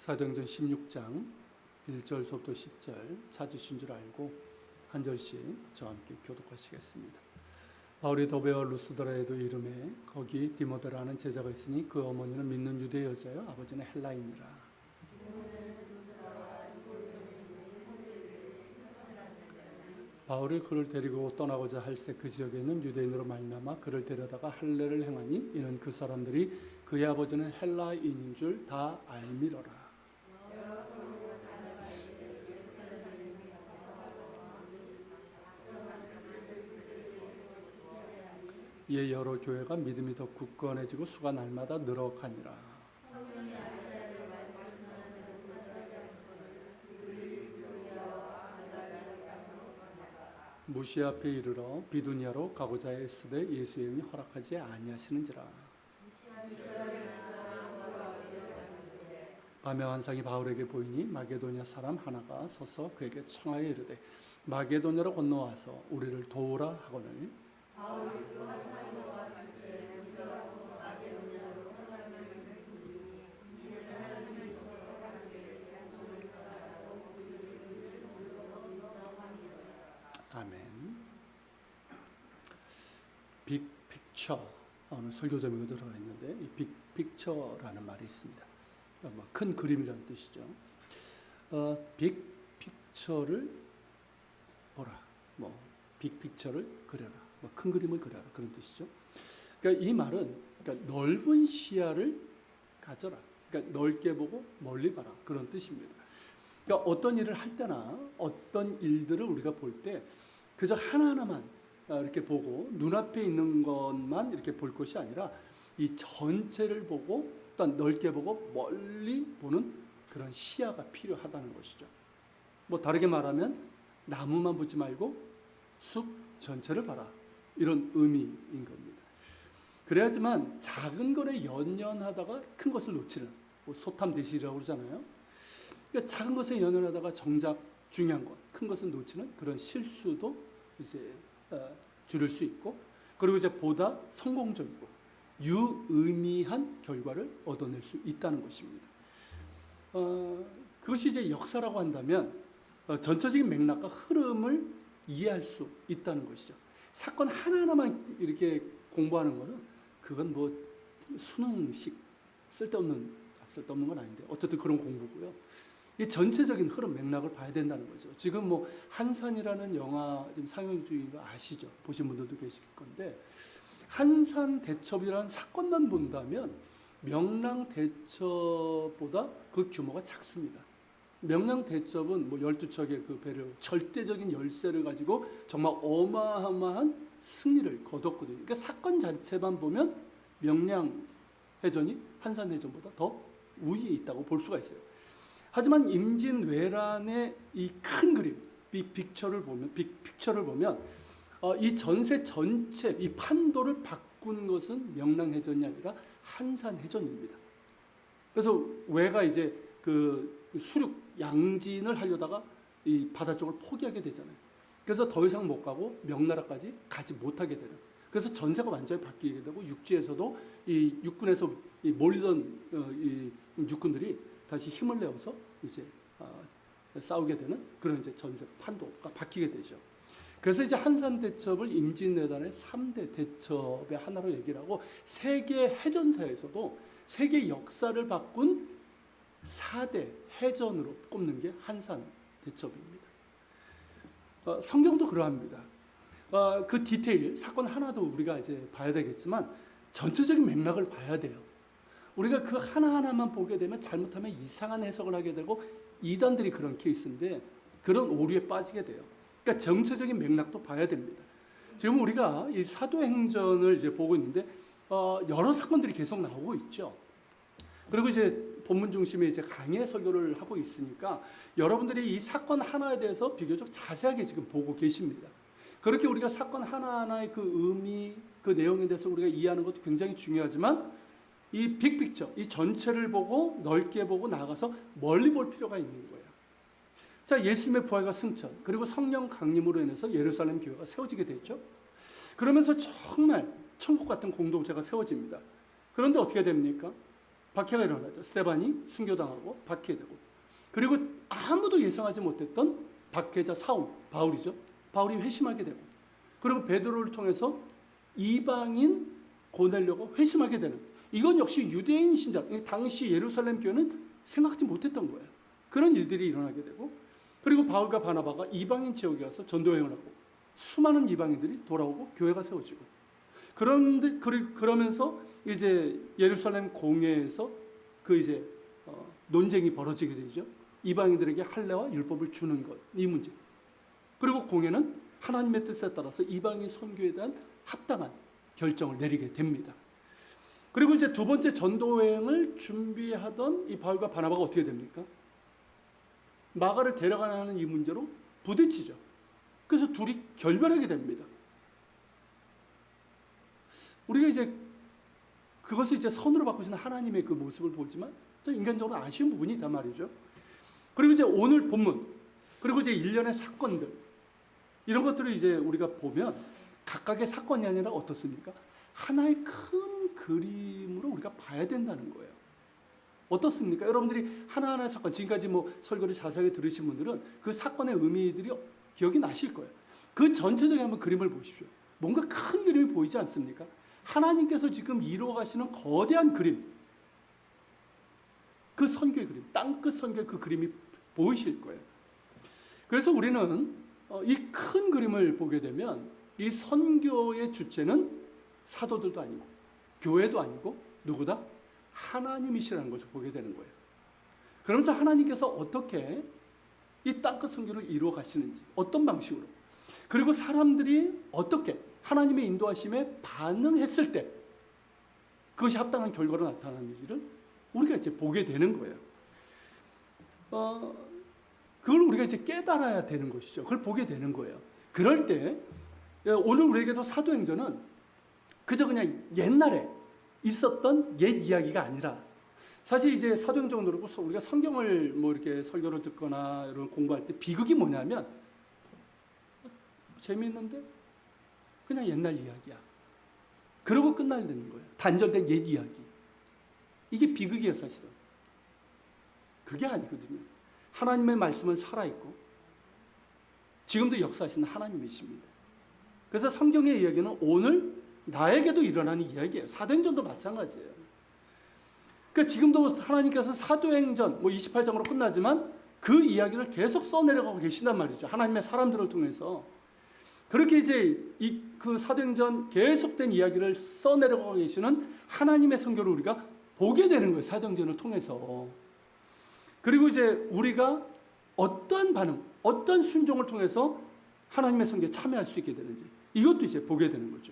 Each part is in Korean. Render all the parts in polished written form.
사도행전 16장 1절부터 10절 찾으신 줄 알고 한 절씩 저와 함께 교독하시겠습니다. 바울이 더베와 루스드라에도 이름에 거기 디모데라는 제자가 있으니 그 어머니는 믿는 유대 여자요 아버지는 헬라인이라. 바울이 그를 데리고 떠나고자 할새 그 지역에 있는 유대인으로 말미암아 그를 데려다가 할례를 행하니 이는 그 사람들이 그의 아버지는 헬라인인 줄 다 알미러라. 이에 여러 교회가 믿음이 더 굳건해지고 수가 날마다 늘어가니라. 무시 앞에 이르러 비두니아로 가고자 했으되 예수의 영이 허락하지 아니하시는지라. 밤에 환상이 바울에게 보이니 마게도냐 사람 하나가 서서 그에게 청하여 이르되 마게도냐로 건너와서 우리를 도우라 하거늘. 아멘. 빅픽처 오늘 설교 제목에 들어가 있는데 이 빅픽처라는 말이 있습니다. 그러니까 큰 그림이라는 뜻이죠. 빅픽처를 보라. 빅픽처를 그려라. 큰 그림을 그려라. 그런 뜻이죠. 그러니까 이 말은 그러니까 넓은 시야를 가져라. 그러니까 넓게 보고 멀리 봐라. 그런 뜻입니다. 그러니까 어떤 일을 할 때나 어떤 일들을 우리가 볼 때 그저 하나하나만 이렇게 보고 눈앞에 있는 것만 이렇게 볼 것이 아니라 이 전체를 보고 또한 넓게 보고 멀리 보는 그런 시야가 필요하다는 것이죠. 다르게 말하면 나무만 보지 말고 숲 전체를 봐라. 이런 의미인 겁니다. 그래야지만 작은 것에 연연하다가 큰 것을 놓치는 소탐대실이라고 그러잖아요. 그러니까 작은 것에 연연하다가 정작 중요한 것, 큰 것을 놓치는 그런 실수도 이제 줄일 수 있고, 그리고 이제 보다 성공적이고 유의미한 결과를 얻어낼 수 있다는 것입니다. 그것이 이제 역사라고 한다면 전체적인 맥락과 흐름을 이해할 수 있다는 것이죠. 사건 하나하나만 이렇게 공부하는 거는 그건 수능식 쓸데없는 건 아닌데 어쨌든 그런 공부고요. 이 전체적인 흐름 맥락을 봐야 된다는 거죠. 지금 한산이라는 영화 지금 상영 중인 거 아시죠? 보신 분들도 계실 건데 한산대첩이라는 사건만 본다면 명랑대첩보다 그 규모가 작습니다. 명랑대첩은 12척의 그 배를 절대적인 열세를 가지고 정말 어마어마한 승리를 거뒀거든요. 그러니까 사건 자체만 보면 명량해전이 한산해전보다 더 우위에 있다고 볼 수가 있어요. 하지만 임진왜란의 이 큰 그림, 빅픽처를 보면 이 전세 전체 이 판도를 바꾼 것은 명랑해전이 아니라 한산해전입니다. 그래서 왜가 이제 그 수륙 양진을 하려다가 이 바다 쪽을 포기하게 되잖아요. 그래서 더 이상 못 가고 명나라까지 가지 못하게 되는. 그래서 전세가 완전히 바뀌게 되고 육지에서도 이 육군에서 몰리던 이 육군들이 다시 힘을 내어서 이제 싸우게 되는 그런 이제 전세 판도가 바뀌게 되죠. 그래서 이제 한산대첩을 임진왜란의 3대 대첩의 하나로 얘기를 하고 세계 해전사에서도 세계 역사를 바꾼 4대 해전으로 꼽는 게 한산대첩입니다. 성경도 그러합니다. 그 디테일 사건 하나도 우리가 이제 봐야 되겠지만 전체적인 맥락을 봐야 돼요. 우리가 그 하나하나만 보게 되면 잘못하면 이상한 해석을 하게 되고 이단들이 그런 케이스인데 그런 오류에 빠지게 돼요. 그러니까 전체적인 맥락도 봐야 됩니다. 지금 우리가 이 사도행전을 이제 보고 있는데 여러 사건들이 계속 나오고 있죠. 그리고 이제 본문 중심에 이제 강해 설교를 하고 있으니까 여러분들이 이 사건 하나에 대해서 비교적 자세하게 지금 보고 계십니다. 그렇게 우리가 사건 하나하나의 그 의미, 그 내용에 대해서 우리가 이해하는 것도 굉장히 중요하지만 이 빅픽처, 이 전체를 보고 넓게 보고 나아가서 멀리 볼 필요가 있는 거예요. 자, 예수님의 부활과 승천, 그리고 성령 강림으로 인해서 예루살렘 교회가 세워지게 됐죠. 그러면서 정말 천국 같은 공동체가 세워집니다. 그런데 어떻게 됩니까? 박해가 일어나죠. 스데반이 순교당하고 박해되고, 그리고 아무도 예상하지 못했던 박해자 사울, 바울이죠. 바울이 회심하게 되고, 그리고 베드로를 통해서 이방인 고넬료가 회심하게 되는, 이건 역시 유대인 신자, 당시 예루살렘 교회는 생각하지 못했던 거예요. 그런 일들이 일어나게 되고, 그리고 바울과 바나바가 이방인 지역에 가서 전도여행을 하고 수많은 이방인들이 돌아오고 교회가 세워지고, 그러면서 이제 예루살렘 공회에서 그 이제 논쟁이 벌어지게 되죠. 이방인들에게 할례와 율법을 주는 것, 이 문제. 그리고 공회는 하나님의 뜻에 따라서 이방인 선교에 대한 합당한 결정을 내리게 됩니다. 그리고 이제 두 번째 전도여행을 준비하던 이 바울과 바나바가 어떻게 됩니까? 마가를 데려가는 이 문제로 부딪히죠. 그래서 둘이 결별하게 됩니다. 우리가 이제 그것을 이제 선으로 바꾸시는 하나님의 그 모습을 보지만 좀 인간적으로 아쉬운 부분이 있단 말이죠. 그리고 이제 오늘 본문, 그리고 이제 일련의 사건들, 이런 것들을 이제 우리가 보면 각각의 사건이 아니라 어떻습니까? 하나의 큰 그림으로 우리가 봐야 된다는 거예요. 어떻습니까? 여러분들이 하나하나의 사건, 지금까지 뭐 설교를 자세하게 들으신 분들은 그 사건의 의미들이 기억이 나실 거예요. 그 전체적인 한번 그림을 보십시오. 뭔가 큰 그림이 보이지 않습니까? 하나님께서 지금 이루어가시는 거대한 그림, 그 선교의 그림, 땅끝 선교의 그 그림이 보이실 거예요. 그래서 우리는 이 큰 그림을 보게 되면 이 선교의 주체는 사도들도 아니고 교회도 아니고 누구다? 하나님이시라는 것을 보게 되는 거예요. 그러면서 하나님께서 어떻게 이 땅끝 선교를 이루어 가시는지, 어떤 방식으로, 그리고 사람들이 어떻게 하나님의 인도하심에 반응했을 때 그것이 합당한 결과로 나타나는지를 우리가 이제 보게 되는 거예요. 그걸 우리가 이제 깨달아야 되는 것이죠. 그걸 보게 되는 거예요. 그럴 때 오늘 우리에게도 사도행전은 그저 그냥 옛날에 있었던 옛 이야기가 아니라, 사실 이제 사도행전을 그렇고 우리가 성경을 뭐 이렇게 설교를 듣거나 이런 공부할 때 비극이 뭐냐면 재미있는데 그냥 옛날 이야기야. 그러고 끝나는 거예요. 단절된 옛 이야기. 이게 비극이에요, 사실은. 그게 아니거든요. 하나님의 말씀은 살아있고 지금도 역사하시는 하나님이십니다. 그래서 성경의 이야기는 오늘 나에게도 일어나는 이야기예요. 사도행전도 마찬가지예요. 그러니까 지금도 하나님께서 사도행전 28장으로 끝나지만 그 이야기를 계속 써내려가고 계신단 말이죠. 하나님의 사람들을 통해서. 그렇게 이제 그 사도행전 계속된 이야기를 써내려가고 계시는 하나님의 선교를 우리가 보게 되는 거예요. 사도행전을 통해서. 그리고 이제 우리가 어떤 반응, 어떤 순종을 통해서 하나님의 선교에 참여할 수 있게 되는지, 이것도 이제 보게 되는 거죠.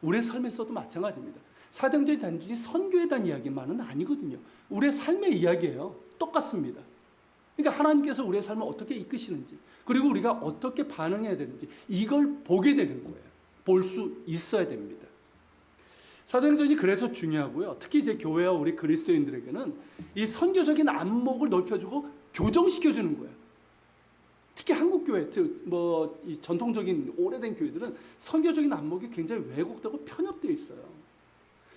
우리의 삶에서도 마찬가지입니다. 사도행전이 단지 선교에 대한 이야기만은 아니거든요. 우리의 삶의 이야기예요. 똑같습니다. 그러니까 하나님께서 우리의 삶을 어떻게 이끄시는지, 그리고 우리가 어떻게 반응해야 되는지, 이걸 보게 되는 거예요. 볼 수 있어야 됩니다. 사도행전이 그래서 중요하고요. 특히 이제 교회와 우리 그리스도인들에게는 이 선교적인 안목을 넓혀주고 교정시켜주는 거예요. 특히 한국 교회, 이 전통적인 오래된 교회들은 선교적인 안목이 굉장히 왜곡되고 편협되어 있어요.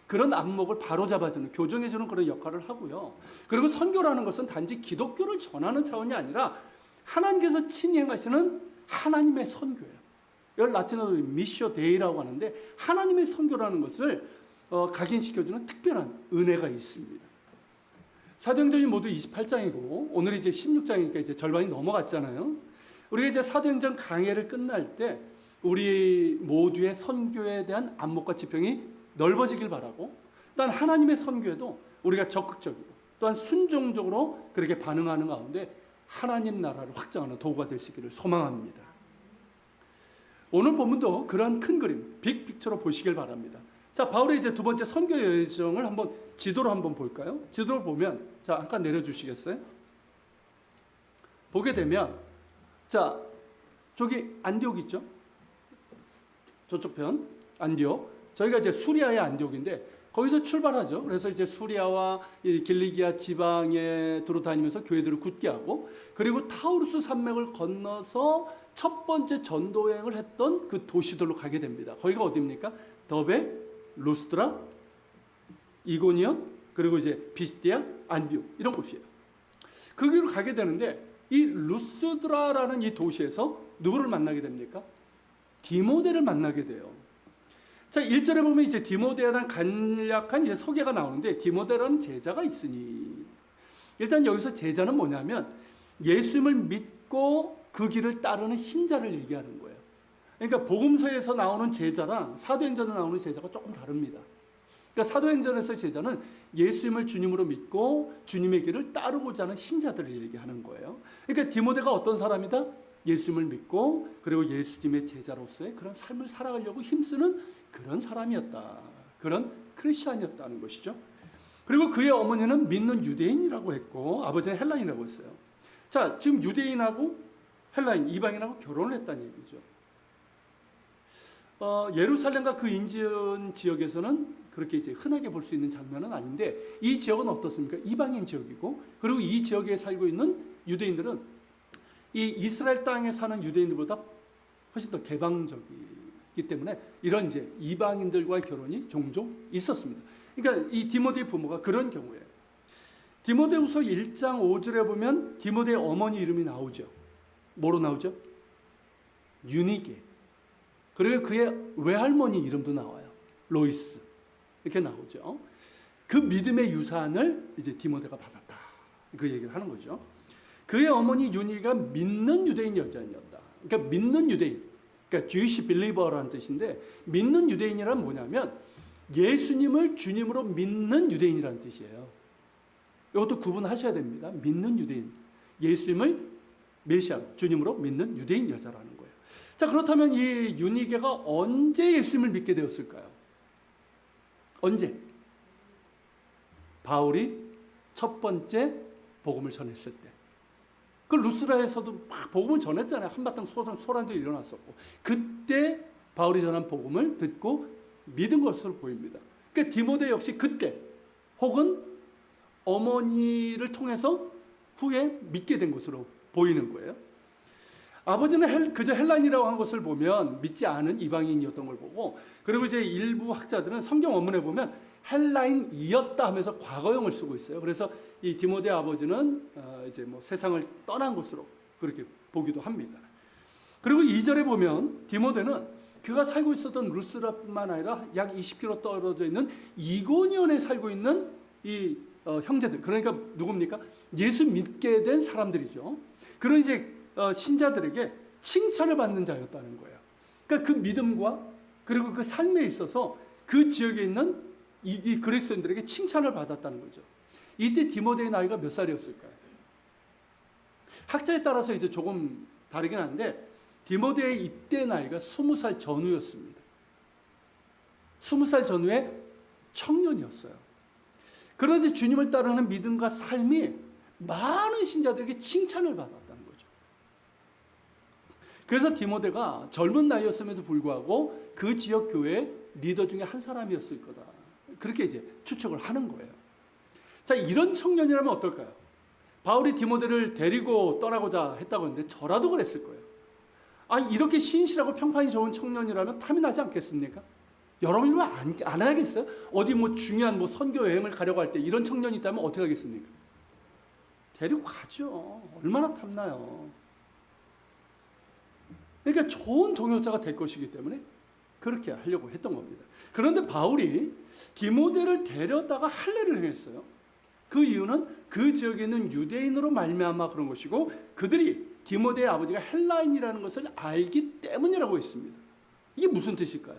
그런 안목을 바로잡아주는, 교정해주는 그런 역할을 하고요. 그리고 선교라는 것은 단지 기독교를 전하는 차원이 아니라 하나님께서 친히 행하시는 하나님의 선교예요. 이걸 라틴어로 미시오 데이라고 하는데, 하나님의 선교라는 것을 각인시켜주는 특별한 은혜가 있습니다. 사도행전이 모두 28장이고 오늘 이제 16장이니까 이제 절반이 넘어갔잖아요. 우리가 이제 사도행전 강해를 끝날 때 우리 모두의 선교에 대한 안목과 지평이 넓어지길 바라고, 또한 하나님의 선교에도 우리가 적극적이고 또한 순종적으로 그렇게 반응하는 가운데 하나님 나라를 확장하는 도구가 될 수 있기를 소망합니다. 오늘 본문도 그러한 큰 그림, 빅픽처로 보시길 바랍니다. 자, 바울의 이제 두 번째 선교 여정을 한번 지도로 한번 볼까요? 지도를 보면, 자, 잠깐 내려주시겠어요? 보게 되면, 자, 저기 안디옥 있죠? 저쪽 편, 안디옥. 저희가 이제 수리아의 안디옥인데 거기서 출발하죠. 그래서 이제 수리아와 길리기아 지방에 두루다니면서 교회들을 굳게 하고, 그리고 타우루스 산맥을 건너서 첫 번째 전도여행을 했던 그 도시들로 가게 됩니다. 거기가 어디입니까? 더베, 루스드라, 이고니온, 그리고 이제 비스디아, 안디옥 이런 곳이에요. 거기로 가게 되는데 이 루스드라라는 이 도시에서 누구를 만나게 됩니까? 디모데를 만나게 돼요. 자, 1절에 보면 이제 디모데에 대한 간략한 이제 소개가 나오는데, 디모데라는 제자가 있으니, 일단 여기서 제자는 뭐냐면 예수님을 믿고 그 길을 따르는 신자를 얘기하는 거예요. 그러니까 복음서에서 나오는 제자랑 사도행전에 나오는 제자가 조금 다릅니다. 그러니까 사도행전에서 제자는 예수님을 주님으로 믿고 주님의 길을 따르고자 하는 신자들을 얘기하는 거예요. 그러니까 디모데가 어떤 사람이다? 예수님을 믿고 그리고 예수님의 제자로서의 그런 삶을 살아가려고 힘쓰는 그런 사람이었다. 그런 크리스찬이었다는 것이죠. 그리고 그의 어머니는 믿는 유대인이라고 했고 아버지는 헬라인이라고 했어요. 자, 지금 유대인하고 헬라인, 이방인하고 결혼을 했다는 얘기죠. 예루살렘과 그 인근 지역에서는 그렇게 이제 흔하게 볼 수 있는 장면은 아닌데, 이 지역은 어떻습니까? 이방인 지역이고, 그리고 이 지역에 살고 있는 유대인들은 이 이스라엘 땅에 사는 유대인들보다 훨씬 더 개방적이기 때문에 이런 이제 이방인들과의 결혼이 종종 있었습니다. 그러니까 이 디모데의 부모가 그런 경우예요. 디모데후서 1장 5절에 보면 디모데의 어머니 이름이 나오죠. 뭐로 나오죠? 유니게. 그리고 그의 외할머니 이름도 나와요. 로이스. 이렇게 나오죠. 그 믿음의 유산을 이제 디모데가 받았다. 그 얘기를 하는 거죠. 그의 어머니 유니가 믿는 유대인 여자였다. 그러니까 믿는 유대인. 그러니까 Jewish believer라는 뜻인데, 믿는 유대인이란 뭐냐면 예수님을 주님으로 믿는 유대인이라는 뜻이에요. 이것도 구분하셔야 됩니다. 믿는 유대인. 예수님을 메시아, 주님으로 믿는 유대인 여자라는 거예요. 자, 그렇다면 이 유니게가 언제 예수님을 믿게 되었을까요? 언제? 바울이 첫 번째 복음을 전했을 때. 그 루스라에서도 막 복음을 전했잖아요. 한바탕 소란도 일어났었고. 그때 바울이 전한 복음을 듣고 믿은 것으로 보입니다. 그러니까 디모데 역시 그때 혹은 어머니를 통해서 후에 믿게 된 것으로 보이는 거예요. 아버지는 그저 헬라인이라고 한 것을 보면 믿지 않은 이방인이었던 걸 보고, 그리고 이제 일부 학자들은 성경 원문에 보면 헬라인이었다 하면서 과거형을 쓰고 있어요. 그래서 이 디모데 아버지는 이제 뭐 세상을 떠난 것으로 그렇게 보기도 합니다. 그리고 2절에 보면 디모데는 그가 살고 있었던 루스라뿐만 아니라 약 20km 떨어져 있는 이고니온에 살고 있는 이 형제들, 그러니까 누굽니까? 예수 믿게 된 사람들이죠. 그런 이제 신자들에게 칭찬을 받는 자였다는 거예요. 그러니까 그 믿음과 그리고 그 삶에 있어서 그 지역에 있는 이 그리스도인들에게 칭찬을 받았다는 거죠. 이때 디모데의 나이가 몇 살이었을까요? 학자에 따라서 이제 조금 다르긴 한데 디모데의 이때 나이가 20살 전후였습니다. 20살 전후의 청년이었어요. 그런데 주님을 따르는 믿음과 삶이 많은 신자들에게 칭찬을 받았다는 거죠. 그래서 디모데가 젊은 나이였음에도 불구하고 그 지역 교회 리더 중에 한 사람이었을 거다. 그렇게 이제 추측을 하는 거예요. 자, 이런 청년이라면 어떨까요? 바울이 디모데를 데리고 떠나고자 했다고 했는데 저라도 그랬을 거예요. 아, 이렇게 신실하고 평판이 좋은 청년이라면 탐이 나지 않겠습니까? 여러분이 안 하겠어요? 어디 뭐 중요한 뭐 선교 여행을 가려고 할 때 이런 청년이 있다면 어떻게 하겠습니까? 데리고 가죠. 얼마나 탐나요. 그러니까 좋은 동역자가 될 것이기 때문에 그렇게 하려고 했던 겁니다. 그런데 바울이 디모데를 데려다가 할례를 행했어요. 그 이유는 그 지역에 있는 유대인으로 말미암아 그런 것이고, 그들이 디모데의 아버지가 헬라인이라는 것을 알기 때문이라고 했습니다. 이게 무슨 뜻일까요?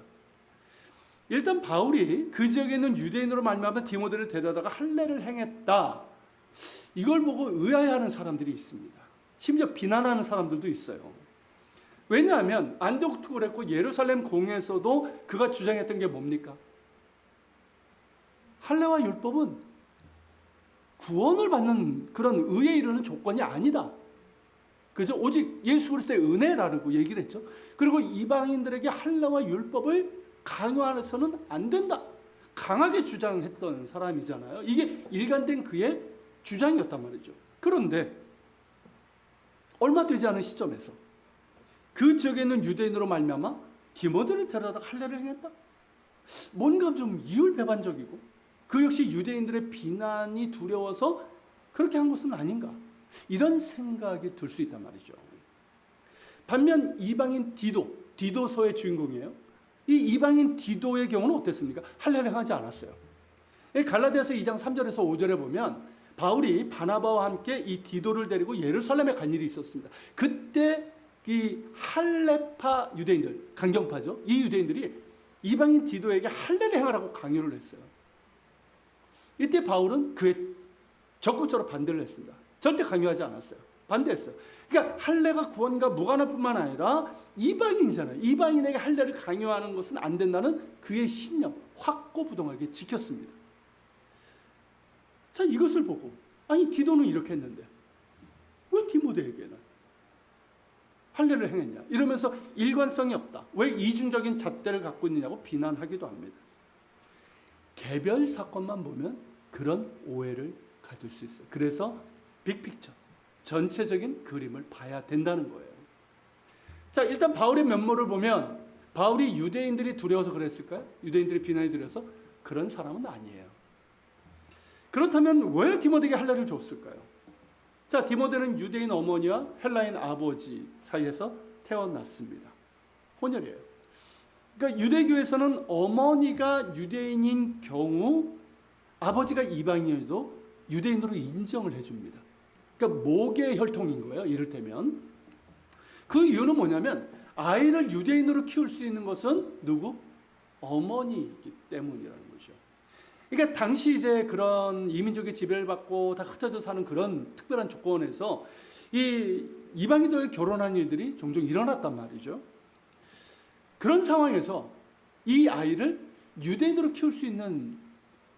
일단 바울이 그 지역에 있는 유대인으로 말미암아 디모데를 데려다가 할례를 행했다. 이걸 보고 의아해하는 사람들이 있습니다. 심지어 비난하는 사람들도 있어요. 왜냐하면 안디옥도 그랬고 예루살렘 공회에서도 그가 주장했던 게 뭡니까? 할례와 율법은 구원을 받는 그런 의에 이르는 조건이 아니다. 그죠? 오직 예수 그리스도의 은혜라고 얘기를 했죠. 그리고 이방인들에게 할례와 율법을 강요해서는 안 된다. 강하게 주장했던 사람이잖아요. 이게 일관된 그의 주장이었단 말이죠. 그런데 얼마 되지 않은 시점에서 그 지역에 있는 유대인으로 말미암아 디모데를 데려다가 할례를 행했다. 뭔가 좀 이율배반적이고 그 역시 유대인들의 비난이 두려워서 그렇게 한 것은 아닌가, 이런 생각이 들 수 있단 말이죠. 반면 이방인 디도서의 주인공이에요. 이 이방인 디도의 경우는 어땠습니까? 할례를 행하지 않았어요. 갈라디아서 2장 3절에서 5절에 보면 바울이 바나바와 함께 이 디도를 데리고 예루살렘에 간 일이 있었습니다. 그때 이 할례파 유대인들, 강경파죠, 이 유대인들이 이방인 디도에게 할례를 행하라고 강요를 했어요. 이때 바울은 그에 적극적으로 반대를 했습니다. 절대 강요하지 않았어요. 반대했어요. 그러니까 할례가 구원과 무관할 뿐만 아니라 이방인이잖아요. 이방인에게 할례를 강요하는 것은 안 된다는 그의 신념, 확고부동하게 지켰습니다. 자, 이것을 보고 아니 디도는 이렇게 했는데 왜 디모데에게는 할례를 행했냐, 이러면서 일관성이 없다, 왜 이중적인 잣대를 갖고 있느냐고 비난하기도 합니다. 개별 사건만 보면 그런 오해를 가질 수 있어요. 그래서 빅픽처, 전체적인 그림을 봐야 된다는 거예요. 자, 일단 바울의 면모를 보면 바울이 유대인들이 두려워서 그랬을까요? 유대인들이 비난이 두려워서? 그런 사람은 아니에요. 그렇다면 왜 디모데에게 할례를 줬을까요? 자, 디모데는 유대인 어머니와 헬라인 아버지 사이에서 태어났습니다. 혼혈이에요. 그러니까 유대교에서는 어머니가 유대인인 경우 아버지가 이방인이어도 유대인으로 인정을 해줍니다. 그러니까 모계 혈통인 거예요, 이를테면. 그 이유는 뭐냐면 아이를 유대인으로 키울 수 있는 것은 누구? 어머니이기 때문이라는 거죠. 그러니까 당시 이제 그런 이민족의 지배를 받고 다 흩어져 사는 그런 특별한 조건에서 이 이방인들과 결혼한 일들이 종종 일어났단 말이죠. 그런 상황에서 이 아이를 유대인으로 키울 수 있는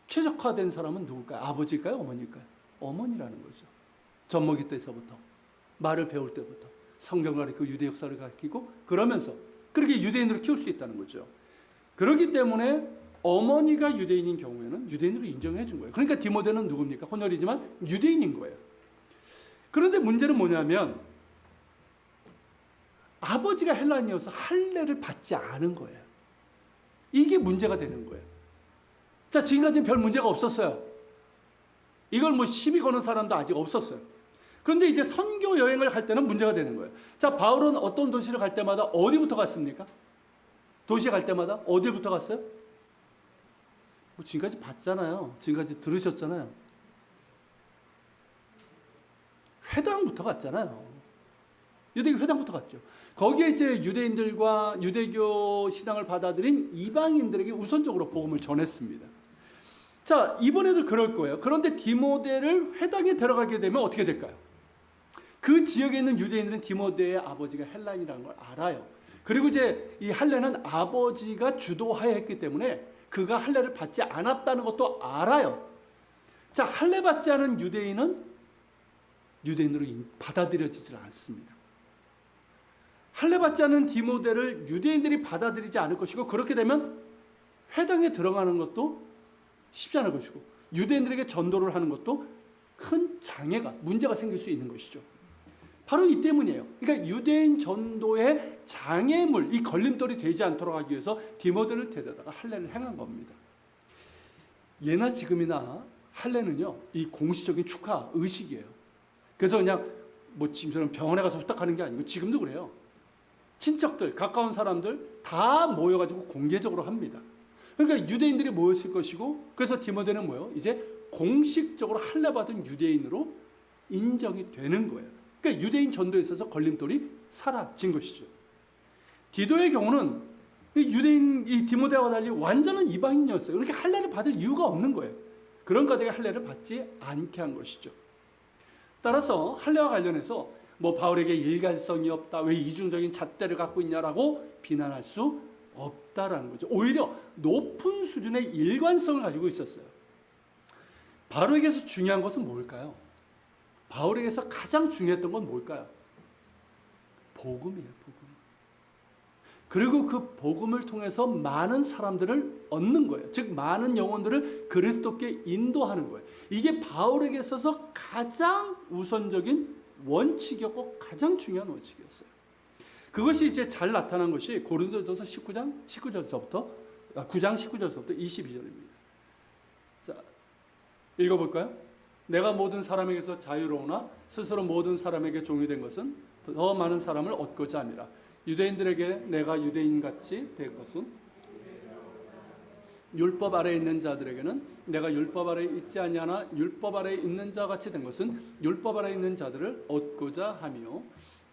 최적화된 사람은 누굴까요? 아버지일까요? 어머니일까요? 어머니라는 거죠. 젖먹이 때서부터, 말을 배울 때부터 성경을 가르치고 유대 역사를 가르치고 그러면서 그렇게 유대인으로 키울 수 있다는 거죠. 그렇기 때문에 어머니가 유대인인 경우에는 유대인으로 인정해 준 거예요. 그러니까 디모데는 누굽니까? 혼혈이지만 유대인인 거예요. 그런데 문제는 뭐냐면 아버지가 헬라인이어서 할례를 받지 않은 거예요. 이게 문제가 되는 거예요. 자, 지금까지는 별 문제가 없었어요. 이걸 뭐 시비 거는 사람도 아직 없었어요. 그런데 이제 선교 여행을 갈 때는 문제가 되는 거예요. 자, 바울은 어떤 도시를 갈 때마다 어디부터 갔습니까? 도시에 갈 때마다 어디부터 갔어요? 뭐 지금까지 봤잖아요. 지금까지 들으셨잖아요. 회당부터 갔잖아요. 유대교 회당부터 갔죠. 거기에 이제 유대인들과 유대교 신앙을 받아들인 이방인들에게 우선적으로 복음을 전했습니다. 자, 이번에도 그럴 거예요. 그런데 디모데를 회당에 들어가게 되면 어떻게 될까요? 그 지역에 있는 유대인들은 디모데의 아버지가 헬라인이라는 걸 알아요. 그리고 이제 이 할례는 아버지가 주도하여 했기 때문에 그가 할례를 받지 않았다는 것도 알아요. 자, 할례 받지 않은 유대인은 유대인으로 받아들여지질 않습니다. 할례 받지 않은 디모데를 유대인들이 받아들이지 않을 것이고, 그렇게 되면 회당에 들어가는 것도 쉽지 않을 것이고 유대인들에게 전도를 하는 것도 큰 장애가, 문제가 생길 수 있는 것이죠. 바로 이 때문이에요. 그러니까 유대인 전도의 장애물, 이 걸림돌이 되지 않도록 하기 위해서 디모데를 데려다가 할례를 행한 겁니다. 예나 지금이나 할례는요, 이 공식적인 축하 의식이에요. 그래서 그냥 뭐 지금처럼 병원에 가서 후딱하는 게 아니고 지금도 그래요. 친척들, 가까운 사람들 다 모여가지고 공개적으로 합니다. 그러니까 유대인들이 모였을 것이고, 그래서 디모데는 뭐예요? 이제 공식적으로 할례 받은 유대인으로 인정이 되는 거예요. 그러니까 유대인 전도에 있어서 걸림돌이 사라진 것이죠. 디도의 경우는 유대인 이 디모데와 달리 완전한 이방인이었어요. 그렇게 할례를 받을 이유가 없는 거예요. 그런 가운데 할례를 받지 않게 한 것이죠. 따라서 할례와 관련해서 뭐 바울에게 일관성이 없다, 왜 이중적인 잣대를 갖고 있냐라고 비난할 수 없다라는 거죠. 오히려 높은 수준의 일관성을 가지고 있었어요. 바울에게서 중요한 것은 뭘까요? 바울에게서 가장 중요했던 건 뭘까요? 복음이에요, 복음. 그리고 그 복음을 통해서 많은 사람들을 얻는 거예요. 즉 많은 영혼들을 그리스도께 인도하는 거예요. 이게 바울에게 있어서 가장 우선적인 원칙이었고 가장 중요한 원칙이었어요. 그것이 이제 잘 나타난 것이 고린도전서 9장 19절서부터 22절입니다. 자, 읽어볼까요? 내가 모든 사람에게서 자유로우나 스스로 모든 사람에게 종이 된 것은 더 많은 사람을 얻고자 함이라. 유대인들에게 내가 유대인같이 될 것은 율법 아래에 있는 자들에게는 내가 율법 아래에 있지 아니하나 율법 아래에 있는 자 같이 된 것은 율법 아래에 있는 자들을 얻고자 함이요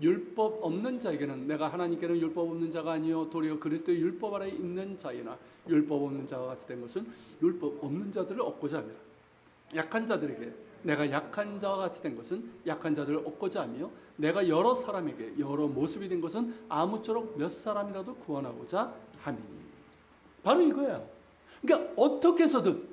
율법 없는 자에게는 내가 하나님께는 율법 없는 자가 아니요 도리어 그리스도의 율법 아래에 있는 자이나 율법 없는 자와 같이 된 것은 율법 없는 자들을 얻고자 함이라. 약한 자들에게 내가 약한 자와 같이 된 것은 약한 자들을 얻고자 하며 내가 여러 사람에게 여러 모습이 된 것은 아무쪼록 몇 사람이라도 구원하고자 함이니. 바로 이거예요. 그러니까 어떻게 해서든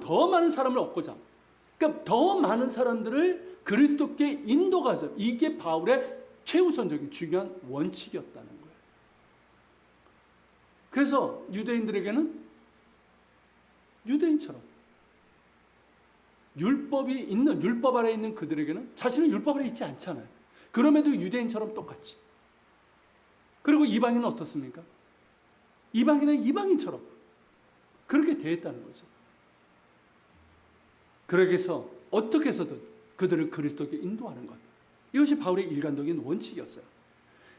더 많은 사람을 얻고자 합니다. 그러니까 더 많은 사람들을 그리스도께 인도가자. 이게 바울의 최우선적인 중요한 원칙이었다는 거예요. 그래서 유대인들에게는 유대인처럼 율법 아래에 있는 그들에게는 자신은 율법 아래에 있지 않잖아요. 그럼에도 유대인처럼 똑같이. 그리고 이방인은 어떻습니까? 이방인은 이방인처럼 그렇게 대했다는 거죠. 그러기 위해서 어떻게 해서든 그들을 그리스도께 인도하는 것. 이것이 바울의 일관적인 원칙이었어요.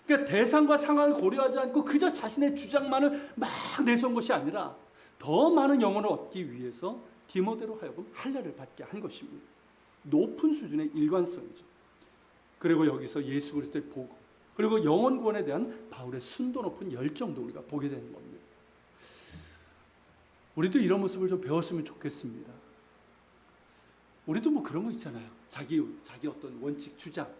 그러니까 대상과 상황을 고려하지 않고 그저 자신의 주장만을 막 내세운 것이 아니라 더 많은 영혼을 얻기 위해서 디모데로 하여금 할례를 받게 한 것입니다. 높은 수준의 일관성이죠. 그리고 여기서 예수 그리스도의 복음, 그리고 영혼 구원에 대한 바울의 순도 높은 열정도 우리가 보게 되는 겁니다. 우리도 이런 모습을 좀 배웠으면 좋겠습니다. 우리도 뭐 그런 거 있잖아요. 자기 어떤 원칙, 주장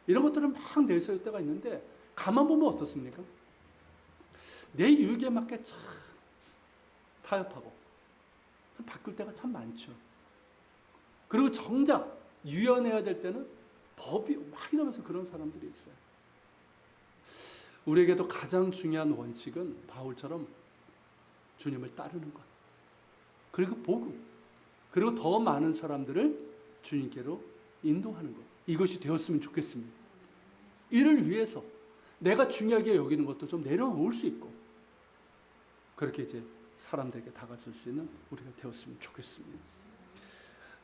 이런 것들을 막 내세울 때가 있는데 가만 보면 어떻습니까? 내 유익에 맞게 참 타협하고 참 바꿀 때가 참 많죠. 그리고 정작 유연해야 될 때는 법이 막 이러면서 그런 사람들이 있어요. 우리에게도 가장 중요한 원칙은 바울처럼 주님을 따르는 것, 그리고 복음, 그리고 더 많은 사람들을 주님께로 인도하는 것, 이것이 되었으면 좋겠습니다. 이를 위해서 내가 중요하게 여기는 것도 좀 내려놓을 수 있고 그렇게 이제 사람들에게 다가설 수 있는 우리가 되었으면 좋겠습니다.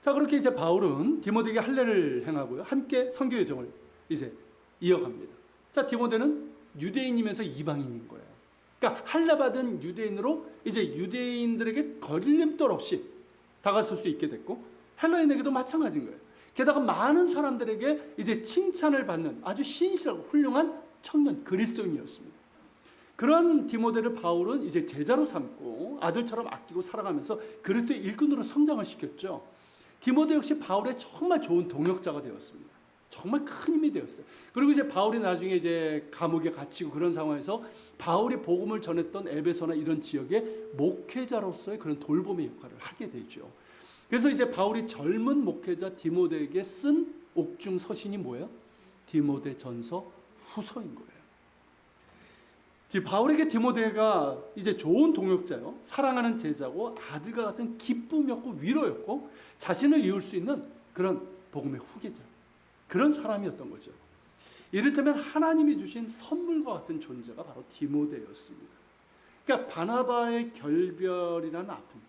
자, 그렇게 이제 바울은 디모데에게 할례를 행하고요, 함께 선교 여정을 이제 이어갑니다. 자, 디모데는 유대인이면서 이방인인 거예요. 그러니까 할례 받은 유대인으로 이제 유대인들에게 걸림돌 없이 다가설 수 있게 됐고, 헬라인에게도 마찬가지인 거예요. 게다가 많은 사람들에게 이제 칭찬을 받는 아주 신실하고 훌륭한 청년 그리스도인이었습니다. 그런 디모데를 바울은 이제 제자로 삼고 아들처럼 아끼고 사랑하면서 그리스도의 일꾼으로 성장을 시켰죠. 디모데 역시 바울의 정말 좋은 동역자가 되었습니다. 정말 큰 힘이 되었어요. 그리고 이제 바울이 나중에 이제 감옥에 갇히고 그런 상황에서 바울이 복음을 전했던 에베소나 이런 지역의 목회자로서의 그런 돌봄의 역할을 하게 되죠. 그래서 이제 바울이 젊은 목회자 디모데에게 쓴 옥중 서신이 뭐예요? 디모데 전서 후서인 거예요. 바울에게 디모데가 이제 좋은 동역자요, 사랑하는 제자고 아들과 같은 기쁨이었고 위로였고 자신을 이을 수 있는 그런 복음의 후계자, 그런 사람이었던 거죠. 이를테면 하나님이 주신 선물과 같은 존재가 바로 디모데였습니다. 그러니까 바나바의 결별이라는 아픔,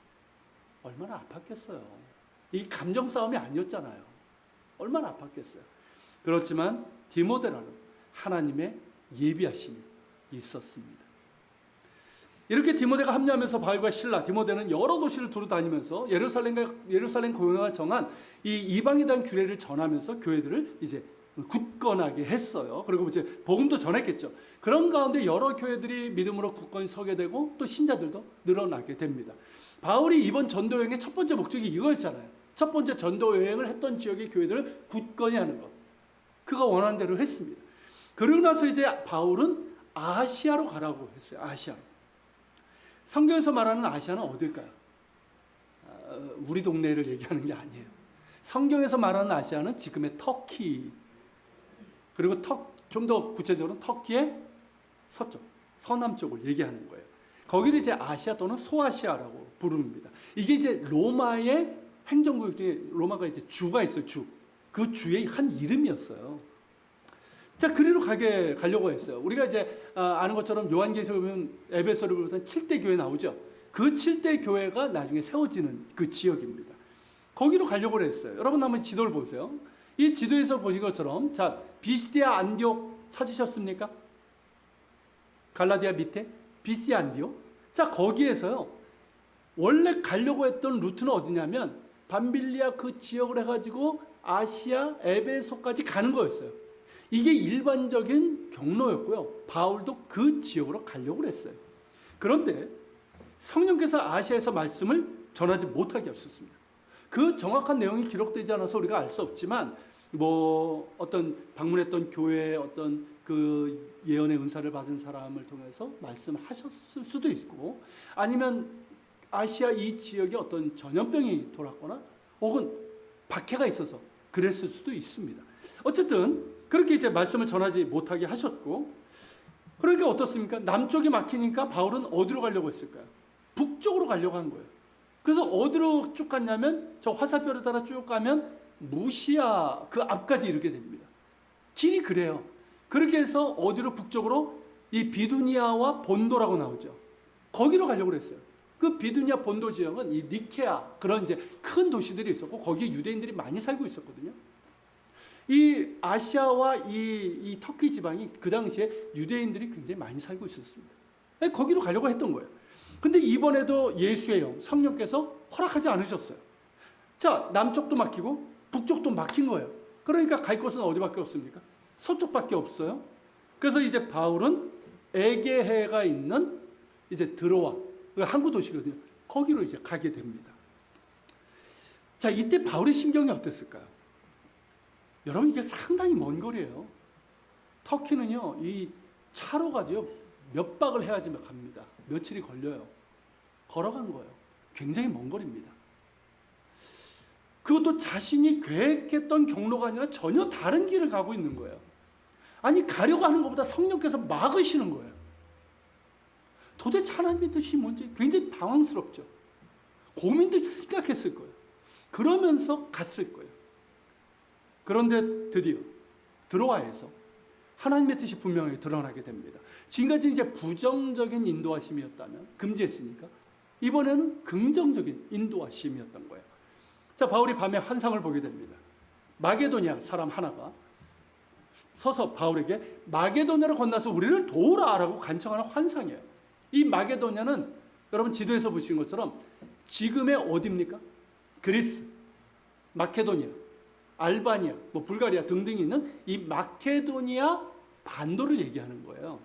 얼마나 아팠겠어요. 이 감정 싸움이 아니었잖아요. 얼마나 아팠겠어요. 그렇지만 디모데라는 하나님의 예비하심이 있었습니다. 이렇게 디모데가 합류하면서 바울과 실라, 디모데는 여러 도시를 두루 다니면서 예루살렘 공회가 정한 이 이방에 대한 규례를 전하면서 교회들을 이제 굳건하게 했어요. 그리고 이제 복음도 전했겠죠. 그런 가운데 여러 교회들이 믿음으로 굳건히 서게 되고 또 신자들도 늘어나게 됩니다. 바울이 이번 전도 여행의 첫 번째 목적이 이거였잖아요. 첫 번째 전도 여행을 했던 지역의 교회들을 굳건히 하는 것. 그가 원하는 대로 했습니다. 그러고 나서 이제 바울은 아시아로 가라고 했어요. 아시아로. 성경에서 말하는 아시아는 어딜까요? 우리 동네를 얘기하는 게 아니에요. 성경에서 말하는 아시아는 지금의 터키, 그리고 좀 더 구체적으로 터키의 서쪽, 서남쪽을 얘기하는 거예요. 거기를 이제 아시아 또는 소아시아라고 부릅니다. 이게 이제 로마의 행정구역 중에 로마가 이제 주가 있어요. 그 주의 한 이름이었어요. 자, 그리로 가려고 했어요. 우리가 이제 아는 것처럼 요한계시록에 보면 에베소를 비롯한 7대 교회 나오죠. 그 7대 교회가 나중에 세워지는 그 지역입니다. 거기로 가려고 했어요. 여러분 한번 지도를 보세요. 이 지도에서 보신 것처럼 자, 비시디아 안디옥 찾으셨습니까? 갈라디아 밑에 비시디아 안디옥. 자, 거기에서요. 원래 가려고 했던 루트는 어디냐면 밤빌리아 그 지역을 해가지고 아시아 에베소까지 가는 거였어요. 이게 일반적인 경로였고요. 바울도 그 지역으로 가려고 했어요. 그런데 성령께서 아시아에서 말씀을 전하지 못하게 하셨습니다. 그 정확한 내용이 기록되지 않아서 우리가 알 수 없지만 뭐 어떤 방문했던 교회의 어떤 그 예언의 은사를 받은 사람을 통해서 말씀하셨을 수도 있고 아니면 아시아 이 지역에 어떤 전염병이 돌았거나 혹은 박해가 있어서 그랬을 수도 있습니다. 어쨌든 그렇게 이제 말씀을 전하지 못하게 하셨고 그러니까 어떻습니까? 남쪽이 막히니까 바울은 어디로 가려고 했을까요? 북쪽으로 가려고 한 거예요. 그래서 어디로 쭉 갔냐면 저 화살표를 따라 쭉 가면 무시아 그 앞까지 이르게 됩니다. 길이 그래요. 그렇게 해서 어디로 북쪽으로 이 비두니아와 본도라고 나오죠. 거기로 가려고 했어요. 그 비두니아 본도 지역은 이 니케아 그런 이제 큰 도시들이 있었고 거기에 유대인들이 많이 살고 있었거든요. 이 아시아와 이 터키 지방이 그 당시에 유대인들이 굉장히 많이 살고 있었습니다. 거기로 가려고 했던 거예요. 근데 이번에도 예수의 영, 성령께서 허락하지 않으셨어요. 자, 남쪽도 막히고 북쪽도 막힌 거예요. 그러니까 갈 곳은 어디밖에 없습니까? 서쪽밖에 없어요. 그래서 이제 바울은 에게해가 있는 이제 드로아, 항구 도시거든요. 거기로 이제 가게 됩니다. 자, 이때 바울의 심경이 어땠을까요? 여러분, 이게 상당히 먼 거리예요. 터키는요, 이 차로 가죠. 몇 박을 해야지 갑니다. 며칠이 걸려요. 걸어간 거예요. 굉장히 먼 거리입니다. 그것도 자신이 계획했던 경로가 아니라 전혀 다른 길을 가고 있는 거예요. 아니, 가려고 하는 것보다 성령께서 막으시는 거예요. 도대체 하나님의 뜻이 뭔지 굉장히 당황스럽죠. 고민도 심각했을 거예요. 그러면서 갔을 거예요. 그런데 드디어 드로아에서 하나님의 뜻이 분명하게 드러나게 됩니다. 지금까지 이제 부정적인 인도하심이었다면 금지했으니까 이번에는 긍정적인 인도하심이었던 거예요. 자, 바울이 밤에 환상을 보게 됩니다. 마게도냐 사람 하나가 서서 바울에게 마게도냐로 건너서 우리를 도우라라고 간청하는 환상이에요. 이 마게도냐는 여러분 지도에서 보시는 것처럼 지금의 어디입니까? 그리스, 마케도니아, 알바니아, 뭐 불가리아 등등이 있는 이 마케도니아 반도를 얘기하는 거예요.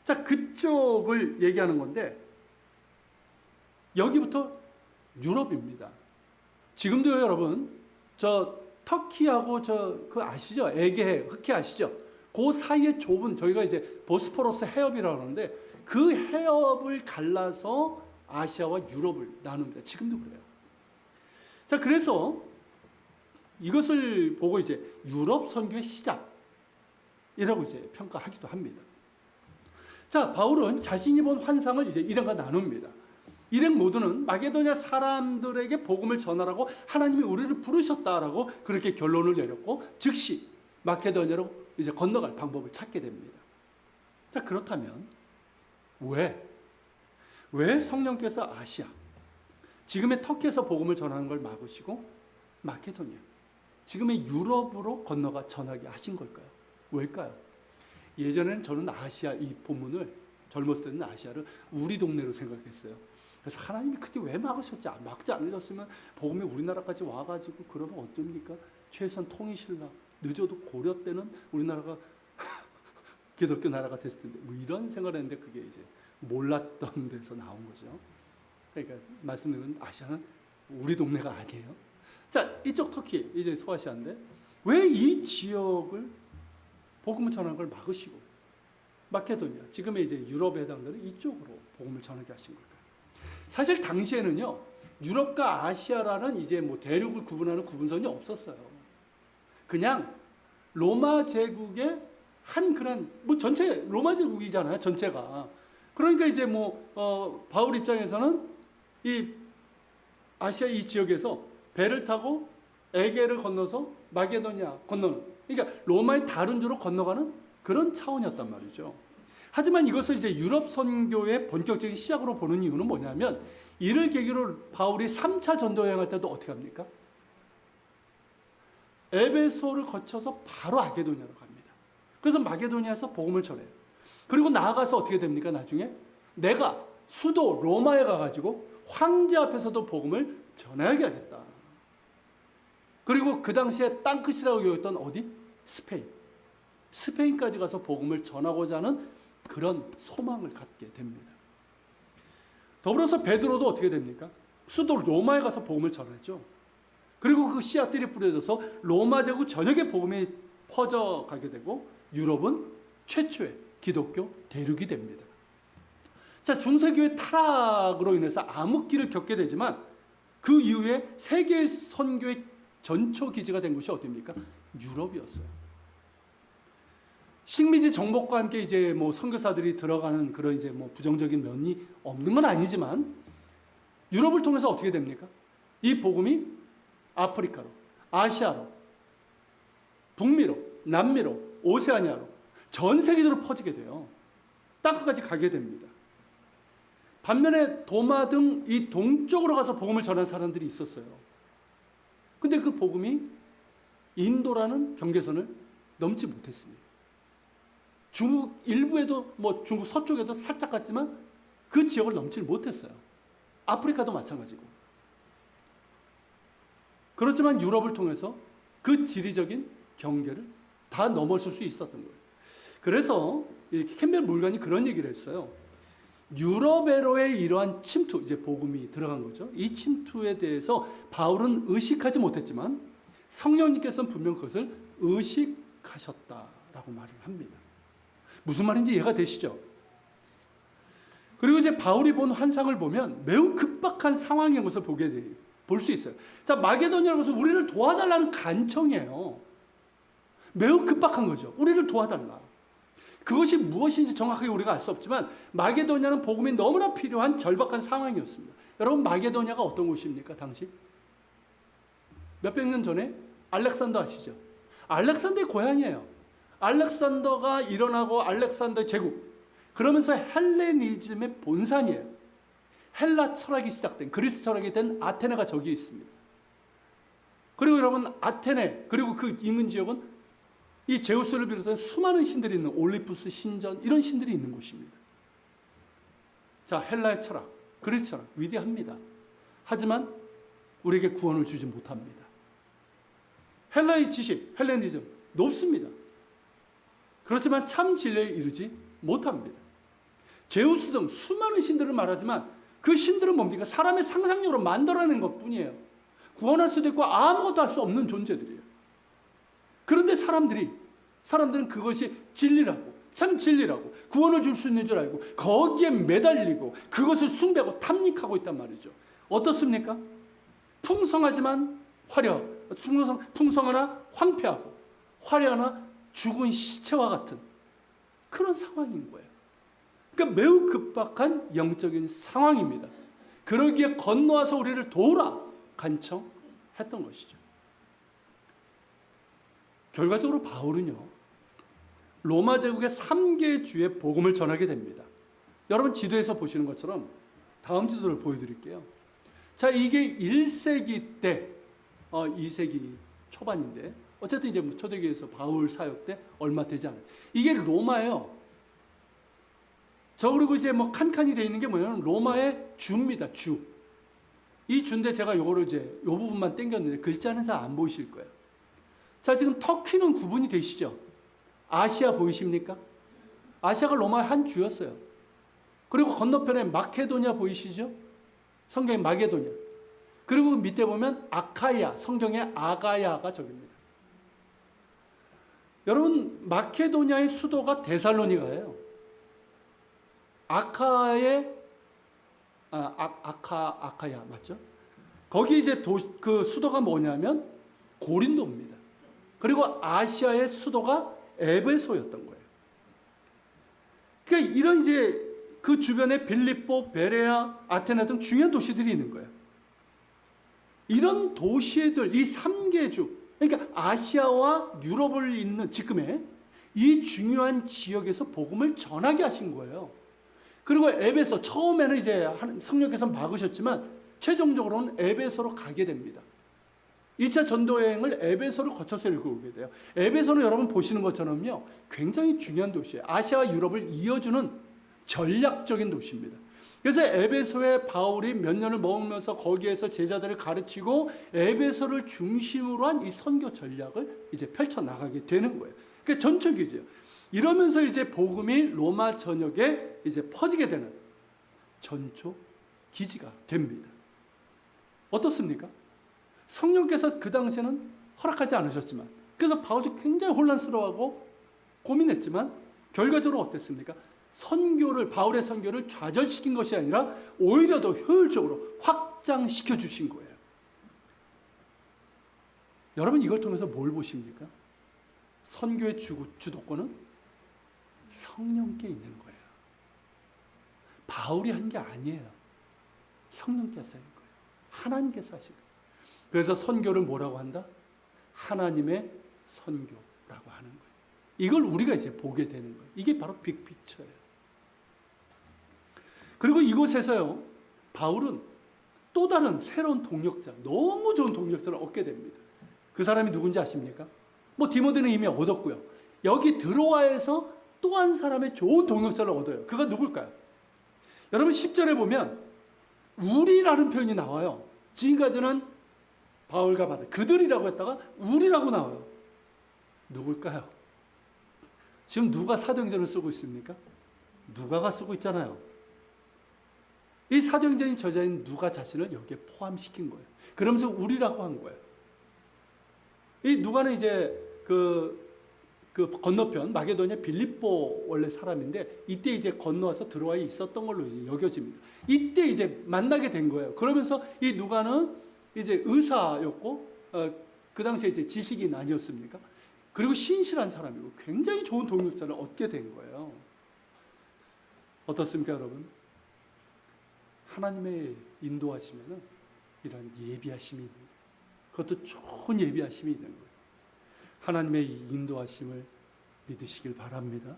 자, 그쪽을 얘기하는 건데 여기부터 유럽입니다. 지금도 여러분 저 터키하고 그 아시죠? 에게해, 흑해 아시죠? 그 사이에 좁은 저희가 이제 보스포러스 해협이라고 하는데 그 해협을 갈라서 아시아와 유럽을 나눕니다. 지금도 그래요. 자, 그래서 이것을 보고 이제 유럽 선교의 시작이라고 이제 평가하기도 합니다. 자, 바울은 자신이 본 환상을 이제 일행과 나눕니다. 일행 모두는 마게도냐 사람들에게 복음을 전하라고 하나님이 우리를 부르셨다라고 그렇게 결론을 내렸고 즉시 마케도냐로 이제 건너갈 방법을 찾게 됩니다. 자, 그렇다면 왜 성령께서 아시아, 지금의 터키에서 복음을 전하는 걸 막으시고 마케도냐, 지금의 유럽으로 건너가 전하게 하신 걸까요? 왜일까요? 예전에는 저는 아시아 이 본문을 젊었을 때는 아시아를 우리 동네로 생각했어요. 그래서 하나님이 그때 왜 막으셨지? 막지 않으셨으면 복음이 우리나라까지 와가지고 그러면 어쩝니까? 최선 통일신라 늦어도 고려 때는 우리나라가 기독교 나라가 됐을 텐데 뭐 이런 생각을 했는데 그게 이제 몰랐던 데서 나온 거죠. 그러니까 말씀드리면 아시아는 우리 동네가 아니에요. 자, 이쪽 터키 이제 소아시아인데 왜 이 지역을 복음을 전하는 걸 막으시고 마케도니아 지금의 이제 유럽에 해당되는 이쪽으로 복음을 전하게 하신 걸까요? 사실 당시에는요 유럽과 아시아라는 이제 뭐 대륙을 구분하는 구분선이 없었어요. 그냥 로마 제국의 한 그런 뭐 전체 로마 제국이잖아요 전체가. 그러니까 이제 뭐 바울 입장에서는 이 아시아 이 지역에서 배를 타고 에게를 건너서 마게도냐 건너는, 그러니까 로마의 다른 주로 건너가는 그런 차원이었단 말이죠. 하지만 이것을 이제 유럽 선교의 본격적인 시작으로 보는 이유는 뭐냐면, 이를 계기로 바울이 3차 전도 여행할 때도 어떻게 합니까? 에베소를 거쳐서 바로 마게도냐로 갑니다. 그래서 마게도냐에서 복음을 전해요. 그리고 나아가서 어떻게 됩니까? 나중에 내가 수도 로마에 가가지고 황제 앞에서도 복음을 전해야겠다. 그리고 그 당시에 땅끝이라고 여겼던 어디? 스페인까지 가서 복음을 전하고자 하는 그런 소망을 갖게 됩니다. 더불어서 베드로도 어떻게 됩니까? 수도 로마에 가서 복음을 전하죠. 그리고 그 씨앗들이 뿌려져서 로마 제국 전역에 복음이 퍼져가게 되고 유럽은 최초의 기독교 대륙이 됩니다. 자, 중세교회 타락으로 인해서 암흑기를 겪게 되지만 그 이후에 세계 선교의 전초 기지가 된 곳이 어디입니까? 유럽이었어요. 식민지 정복과 함께 이제 뭐 선교사들이 들어가는 그런 이제 뭐 부정적인 면이 없는 건 아니지만 유럽을 통해서 어떻게 됩니까? 이 복음이 아프리카로, 아시아로, 북미로, 남미로, 오세아니아로 전 세계적으로 퍼지게 돼요. 땅끝까지 가게 됩니다. 반면에 도마 등 이 동쪽으로 가서 복음을 전한 사람들이 있었어요. 근데 그 복음이 인도라는 경계선을 넘지 못했습니다. 중국 일부에도 뭐 중국 서쪽에도 살짝 갔지만 그 지역을 넘지 못했어요. 아프리카도 마찬가지고. 그렇지만 유럽을 통해서 그 지리적인 경계를 다 넘어설 수 있었던 거예요. 그래서 캠벨 몰간이 그런 얘기를 했어요. 유럽에로의 이러한 침투, 이제 복음이 들어간 거죠. 이 침투에 대해서 바울은 의식하지 못했지만 성령님께서는 분명 그것을 의식하셨다라고 말을 합니다. 무슨 말인지 이해가 되시죠? 그리고 이제 바울이 본 환상을 보면 매우 급박한 상황인 것을 볼 수 있어요. 자, 마게도냐라는 것은 우리를 도와달라는 간청이에요. 매우 급박한 거죠. 우리를 도와달라. 그것이 무엇인지 정확하게 우리가 알 수 없지만 마게도냐는 복음이 너무나 필요한 절박한 상황이었습니다. 여러분, 마게도냐가 어떤 곳입니까? 당시 몇백 년 전에 알렉산더 아시죠? 알렉산더의 고향이에요. 알렉산더가 일어나고 알렉산더 제국, 그러면서 헬레니즘의 본산이에요. 헬라 철학이 시작된, 그리스 철학이 된 아테네가 저기 있습니다. 그리고 여러분, 아테네 그리고 그 인근 지역은 이 제우스를 비롯한 수많은 신들이 있는, 올림푸스 신전, 이런 신들이 있는 곳입니다. 자, 헬라의 철학, 그리스 철학 위대합니다. 하지만 우리에게 구원을 주지 못합니다. 헬라의 지식, 헬레니즘 높습니다. 그렇지만 참 진리에 이르지 못합니다. 제우스 등 수많은 신들을 말하지만 그 신들은 뭡니까? 사람의 상상력으로 만들어낸 것뿐이에요. 구원할 수도 있고 아무것도 할 수 없는 존재들이에요. 그런데 사람들은 그것이 진리라고, 참 진리라고, 구원을 줄 수 있는 줄 알고 거기에 매달리고 그것을 숭배하고 탐닉하고 있단 말이죠. 어떻습니까? 풍성하지만 풍성하나 황폐하고 화려하나 죽은 시체와 같은 그런 상황인 거예요. 그러니까 매우 급박한 영적인 상황입니다. 그러기에 건너와서 우리를 도우라 간청했던 것이죠. 결과적으로 바울은요, 로마 제국의 3개 주의 복음을 전하게 됩니다. 여러분 지도에서 보시는 것처럼 다음 지도를 보여드릴게요. 자, 이게 1세기 때 2세기 초반인데 어쨌든 이제 초대교회에서 바울 사역 때 얼마 되지 않아요. 이게 로마예요. 저 그리고 이제 뭐 칸칸이 되어 있는 게 뭐냐면 로마의 주입니다. 주. 이 주인데 제가 요거를 이제 요 부분만 당겼는데 글자는 잘 안 보이실 거예요. 자, 지금 터키는 구분이 되시죠? 아시아 보이십니까? 아시아가 로마의 한 주였어요. 그리고 건너편에 마케도냐 보이시죠? 성경에 마게도냐. 그리고 밑에 보면 아카야, 성경에 아가야가 저기입니다. 여러분, 마케도냐의 수도가 데살로니가예요. 아카야 맞죠? 거기 이제 그 수도가 뭐냐면 고린도입니다. 그리고 아시아의 수도가 에베소였던 거예요. 그러니까 이런 이제 그 주변에 빌립보, 베레아, 아테네 등 중요한 도시들이 있는 거예요. 이런 도시들, 이 3개 주, 그러니까 아시아와 유럽을 잇는 지금의 이 중요한 지역에서 복음을 전하게 하신 거예요. 그리고 에베소, 처음에는 이제 성령께서 막으셨지만 최종적으로는 에베소로 가게 됩니다. 2차 전도 여행을 에베소를 거쳐서 읽어오게 돼요. 에베소는 여러분 보시는 것처럼요, 굉장히 중요한 도시예요. 아시아와 유럽을 이어주는 전략적인 도시입니다. 그래서 에베소에 바울이 몇 년을 머물면서 거기에서 제자들을 가르치고 에베소를 중심으로 한 이 선교 전략을 이제 펼쳐나가게 되는 거예요. 그러니까 전초기죠. 이러면서 이제 복음이 로마 전역에 이제 퍼지게 되는 전초 기지가 됩니다. 어떻습니까? 성령께서 그 당시에는 허락하지 않으셨지만, 그래서 바울도 굉장히 혼란스러워하고 고민했지만 결과적으로 어땠습니까? 바울의 선교를 좌절시킨 것이 아니라 오히려 더 효율적으로 확장시켜 주신 거예요. 여러분, 이걸 통해서 뭘 보십니까? 선교의 주도권은 성령께 있는 거예요. 바울이 한 게 아니에요. 성령께서 한 거예요. 하나님께서 하신 거예요. 그래서 선교를 뭐라고 한다? 하나님의 선교라고 하는 거예요. 이걸 우리가 이제 보게 되는 거예요. 이게 바로 빅픽처예요. 그리고 이곳에서요, 바울은 또 다른 새로운 동력자, 너무 좋은 동력자를 얻게 됩니다. 그 사람이 누군지 아십니까? 디모데는 이미 얻었고요. 여기 드로아에서 또 한 사람의 좋은 동력자를 얻어요. 그가 누굴까요? 여러분 10절에 보면 우리라는 표현이 나와요. 지금까지는 바울과 바라, 그들이라고 했다가 우리라고 나와요. 누굴까요? 지금 누가 사도행전을 쓰고 있습니까? 누가가 쓰고 있잖아요. 이 사도행전의 저자인 누가 자신을 여기에 포함시킨 거예요. 그러면서 우리라고 한 거예요. 이 누가는 이제 그 건너편 마게도냐 빌립보 원래 사람인데, 이때 이제 건너와서 드로아에 있었던 걸로 여겨집니다. 이때 이제 만나게 된 거예요. 그러면서 이 누가는 이제 의사였고, 그 당시에 이제 지식인 아니었습니까? 그리고 신실한 사람이고 굉장히 좋은 동역자를 얻게 된 거예요. 어떻습니까, 여러분? 하나님의 인도하시면은 이런 예비하심이 있는 거예요. 그것도 좋은 예비하심이 있는 거예요. 하나님의 인도하심을 믿으시길 바랍니다.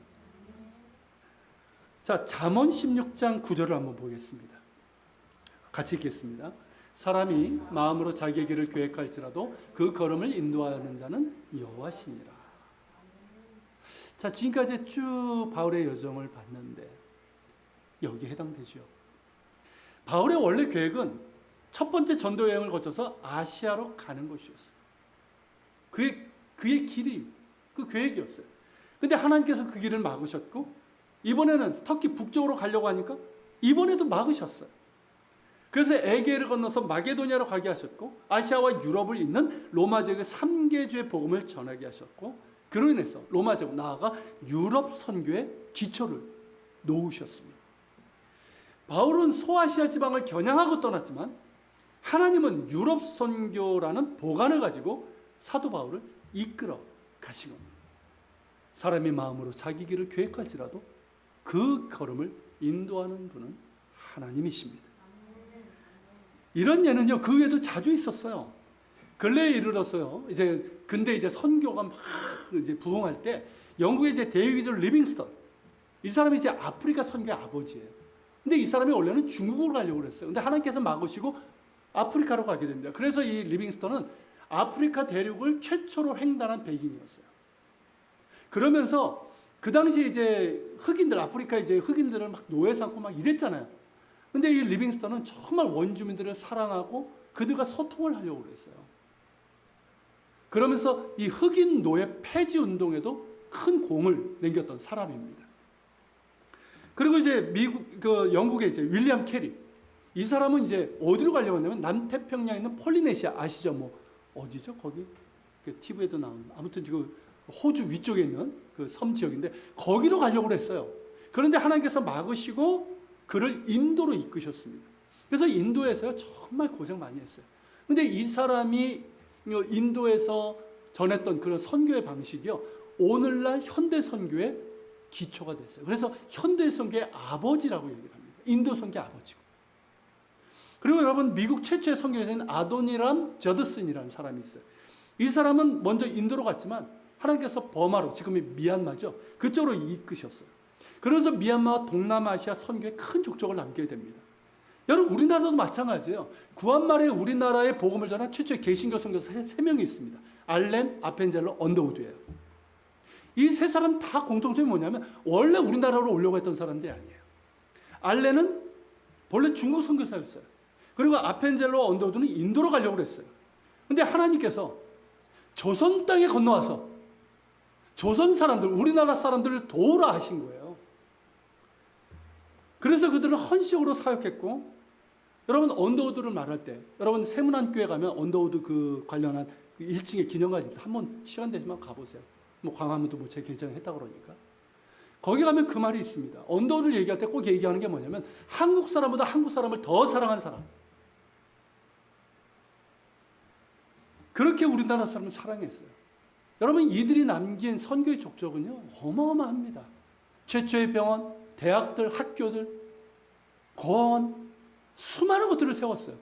자, 잠언 16장 9절을 한번 보겠습니다. 같이 읽겠습니다. 사람이 마음으로 자기의 길을 계획할지라도 그 걸음을 인도하는 자는 여호와시니라. 자, 지금까지 쭉 바울의 여정을 봤는데 여기에 해당되죠. 바울의 원래 계획은 첫 번째 전도 여행을 거쳐서 아시아로 가는 것이었어요. 그의 길이 그 계획이었어요. 근데 하나님께서 그 길을 막으셨고, 이번에는 터키 북쪽으로 가려고 하니까 이번에도 막으셨어요. 그래서 에게를 건너서 마게도냐로 가게 하셨고, 아시아와 유럽을 잇는 로마 제국 3개주의 복음을 전하게 하셨고, 그로 인해서 로마 제국 나아가 유럽 선교의 기초를 놓으셨습니다. 바울은 소아시아 지방을 겨냥하고 떠났지만 하나님은 유럽 선교라는 보관을 가지고 사도 바울을 이끌어 가신 겁니다. 사람의 마음으로 자기 길을 계획할지라도 그 걸음을 인도하는 분은 하나님이십니다. 이런 예는요, 그 외에도 자주 있었어요. 근래에 이르렀어요. 근데 이제 선교가 막 이제 부흥할 때 영국의 이제 데이비드 리빙스턴, 이 사람이 이제 아프리카 선교의 아버지예요. 근데 이 사람이 원래는 중국으로 가려고 그랬어요. 근데 하나님께서 막으시고 아프리카로 가게 됩니다. 그래서 이 리빙스턴은 아프리카 대륙을 최초로 횡단한 백인이었어요. 그러면서 그 당시에 이제 흑인들, 아프리카 이제 흑인들을 막 노예 삼고 막 이랬잖아요. 근데 이 리빙스턴은 정말 원주민들을 사랑하고 그들과 소통을 하려고 그랬어요. 그러면서 이 흑인 노예 폐지 운동에도 큰 공을 남겼던 사람입니다. 그리고 이제 영국의 이제 윌리엄 캐리, 이 사람은 이제 어디로 가려고 했냐면 남태평양에 있는 폴리네시아 아시죠? 어디죠? 거기 TV에도 나오는, 아무튼 지금 호주 위쪽에 있는 그 섬 지역인데 거기로 가려고 했어요. 그런데 하나님께서 막으시고 그를 인도로 이끄셨습니다. 그래서 인도에서 정말 고생 많이 했어요. 근데 이 사람이 인도에서 전했던 그런 선교의 방식이요, 오늘날 현대 선교의 기초가 됐어요. 그래서 현대 선교의 아버지라고 얘기를 합니다. 인도 선교의 아버지고. 그리고 여러분, 미국 최초의 선교사인 아도니람 저드슨이라는 사람이 있어요. 이 사람은 먼저 인도로 갔지만 하나님께서 버마로, 지금의 미얀마죠, 그쪽으로 이끄셨어요. 그래서 미얀마와 동남아시아 선교에 큰 족적을 남기게 됩니다. 여러분, 우리나라도 마찬가지예요. 구한말에 우리나라에 복음을 전한 최초의 개신교 선교사 3명이 있습니다. 알렌, 아펜젤로, 언더우드예요. 이 세 사람 다 공통점이 뭐냐면 원래 우리나라로 오려고 했던 사람들이 아니에요. 알렌은 본래 중국 선교사였어요. 그리고 아펜젤로, 언더우드는 인도로 가려고 했어요. 근데 하나님께서 조선 땅에 건너와서 조선 사람들, 우리나라 사람들을 도우라 하신 거예요. 그래서 그들은 헌신으로 사역했고, 여러분 언더우드를 말할 때, 여러분 세문안교회 가면 언더우드 그 관련한 1층에 기념관입니다. 한번 시간 되지만 가보세요. 뭐 광화문도 뭐 제 계정에 했다고 그러니까. 거기 가면 그 말이 있습니다. 언더우드를 얘기할 때 꼭 얘기하는 게 뭐냐면 한국 사람보다 한국 사람을 더 사랑한 사람. 그렇게 우리나라 사람을 사랑했어요. 여러분, 이들이 남긴 선교의 족적은요 어마어마합니다. 최초의 병원, 대학들, 학교들, 고아원, 수많은 것들을 세웠어요.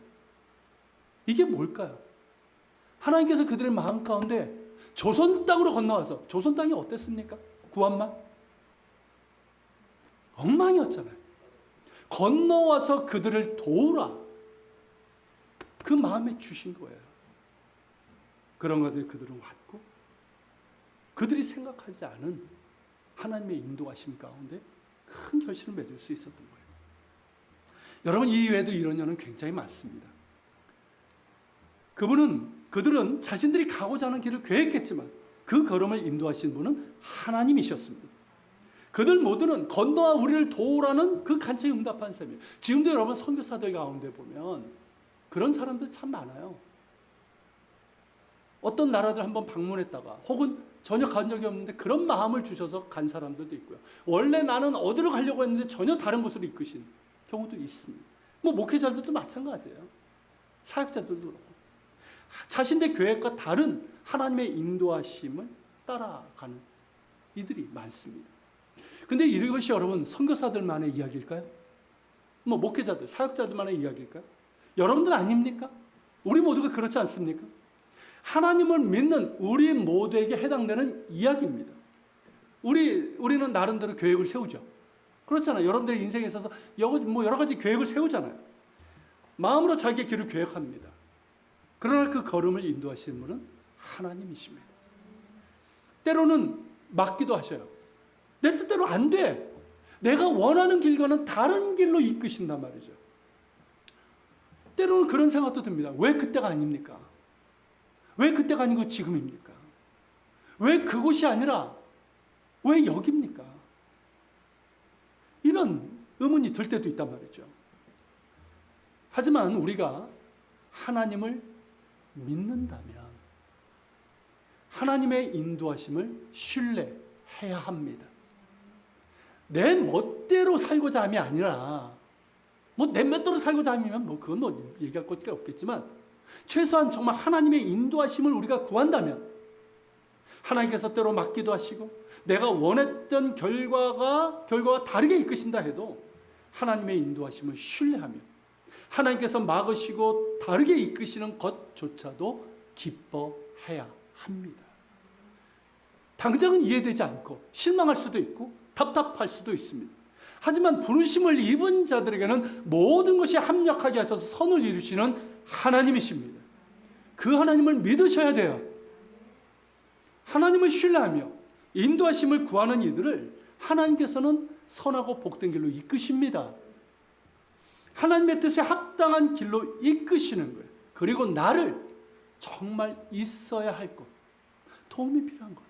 이게 뭘까요? 하나님께서 그들의 마음 가운데 조선 땅으로 건너와서, 조선 땅이 어땠습니까? 구한말? 엉망이었잖아요. 건너와서 그들을 도우라, 그 마음에 주신 거예요. 그런 것들 그들은 왔고, 그들이 생각하지 않은 하나님의 인도하심 가운데 큰 결실을 맺을 수 있었던 거예요. 여러분, 이 외에도 이런 예는 굉장히 많습니다. 그들은 자신들이 가고자 하는 길을 계획했지만 그 걸음을 인도하신 분은 하나님이셨습니다. 그들 모두는 건너와 우리를 도우라는 그 간청에 응답한 셈이에요. 지금도 여러분 선교사들 가운데 보면 그런 사람들 참 많아요. 어떤 나라들 한번 방문했다가 혹은 전혀 간 적이 없는데 그런 마음을 주셔서 간 사람들도 있고요. 원래 나는 어디로 가려고 했는데 전혀 다른 곳으로 이끄신 경우도 있습니다. 뭐 목회자들도 마찬가지예요. 사역자들도 그렇고. 자신의 계획과 다른 하나님의 인도하심을 따라가는 이들이 많습니다. 근데 이것이 여러분 선교사들만의 이야기일까요? 뭐 목회자들, 사역자들만의 이야기일까요? 여러분들 아닙니까? 우리 모두가 그렇지 않습니까? 하나님을 믿는 우리 모두에게 해당되는 이야기입니다. 우리는 나름대로 계획을 세우죠. 그렇잖아요. 여러분들의 인생에 있어서 여러 가지 계획을 세우잖아요. 마음으로 자기의 길을 계획합니다. 그러나 그 걸음을 인도하시는 분은 하나님이십니다. 때로는 막기도 하셔요. 내 뜻대로 안 돼. 내가 원하는 길과는 다른 길로 이끄신단 말이죠. 때로는 그런 생각도 듭니다. 왜 그때가 아닙니까? 왜 그때가 아니고 지금입니까? 왜 그곳이 아니라 왜 여기입니까? 이런 의문이 들 때도 있단 말이죠. 하지만 우리가 하나님을 믿는다면 하나님의 인도하심을 신뢰해야 합니다. 내 멋대로 살고자 함이 아니라 내 멋대로 살고자 하면 그건 얘기할 것이 없겠지만 최소한 정말 하나님의 인도하심을 우리가 구한다면 하나님께서 때로 막기도 하시고 내가 원했던 결과가 다르게 이끄신다 해도 하나님의 인도하심을 신뢰하며 하나님께서 막으시고 다르게 이끄시는 것조차도 기뻐해야 합니다. 당장은 이해되지 않고 실망할 수도 있고 답답할 수도 있습니다. 하지만 부르심을 입은 자들에게는 모든 것이 합력하게 하셔서 선을 이루시는 하나님이십니다. 그 하나님을 믿으셔야 돼요. 하나님을 신뢰하며 인도하심을 구하는 이들을 하나님께서는 선하고 복된 길로 이끄십니다. 하나님의 뜻에 합당한 길로 이끄시는 거예요. 그리고 나를 정말 있어야 할 것, 도움이 필요한 것,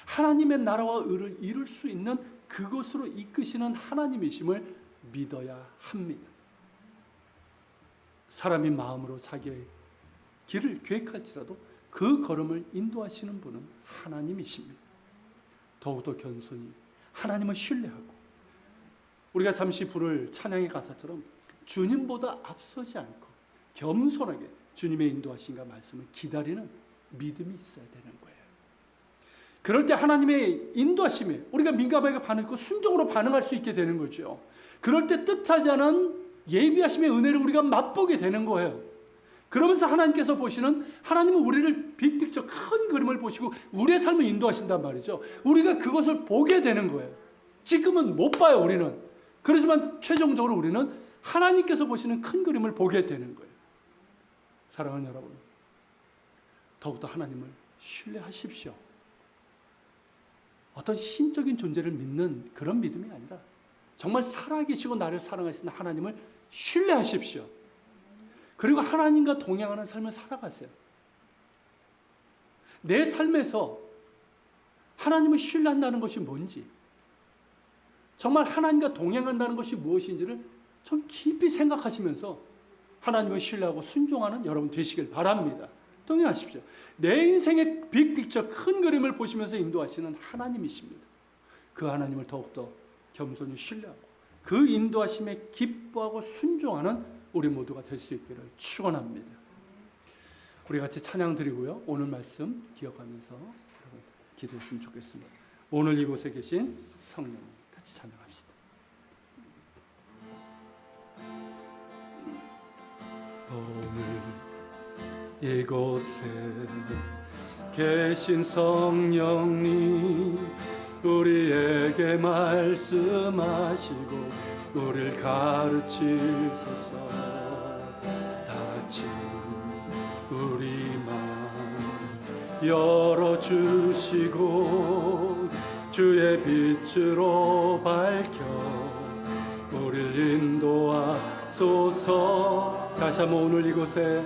하나님의 나라와 의를 이룰 수 있는 그곳으로 이끄시는 하나님이심을 믿어야 합니다. 사람이 마음으로 자기의 길을 계획할지라도 그 걸음을 인도하시는 분은 하나님이십니다. 더욱더 겸손히 하나님을 신뢰하고 우리가 잠시 부를 찬양의 가사처럼 주님보다 앞서지 않고 겸손하게 주님의 인도하심과 말씀을 기다리는 믿음이 있어야 되는 거예요. 그럴 때 하나님의 인도하심에 우리가 민감하게 반응하고 순종으로 반응할 수 있게 되는 거죠. 그럴 때 뜻하지 않은 예비하심의 은혜를 우리가 맛보게 되는 거예요. 그러면서 하나님께서 보시는 하나님은 우리를 빅픽처 큰 그림을 그림을 보시고 우리의 삶을 인도하신단 말이죠. 우리가 그것을 보게 되는 거예요. 지금은 못 봐요, 우리는. 그렇지만 최종적으로 우리는 하나님께서 보시는 큰 그림을 보게 되는 거예요. 사랑하는 여러분, 더욱더 하나님을 신뢰하십시오. 어떤 신적인 존재를 믿는 그런 믿음이 아니라 정말 살아계시고 나를 사랑하시는 하나님을 신뢰하십시오. 그리고 하나님과 동행하는 삶을 살아가세요. 내 삶에서 하나님을 신뢰한다는 것이 뭔지, 정말 하나님과 동행한다는 것이 무엇인지를 좀 깊이 생각하시면서 하나님을 신뢰하고 순종하는 여러분 되시길 바랍니다. 동행하십시오. 내 인생의 빅픽처 큰 그림을 보시면서 인도하시는 하나님이십니다. 그 하나님을 더욱더 겸손히 신뢰하고 그 인도하심에 기뻐하고 순종하는 우리 모두가 될 수 있기를 축원합니다. 우리 같이 찬양 드리고요. 오늘 말씀 기억하면서 기도했으면 좋겠습니다. 오늘 이곳에 계신 성령 같이 찬양합시다. 오늘 이곳에 계신 성령님 우리에게 말씀하시고 우리를 가르치소서. 다친 우리 마음 열어주시고 주의 빛으로 밝혀 우리를 인도하소서. 다시 한번 오늘 이곳에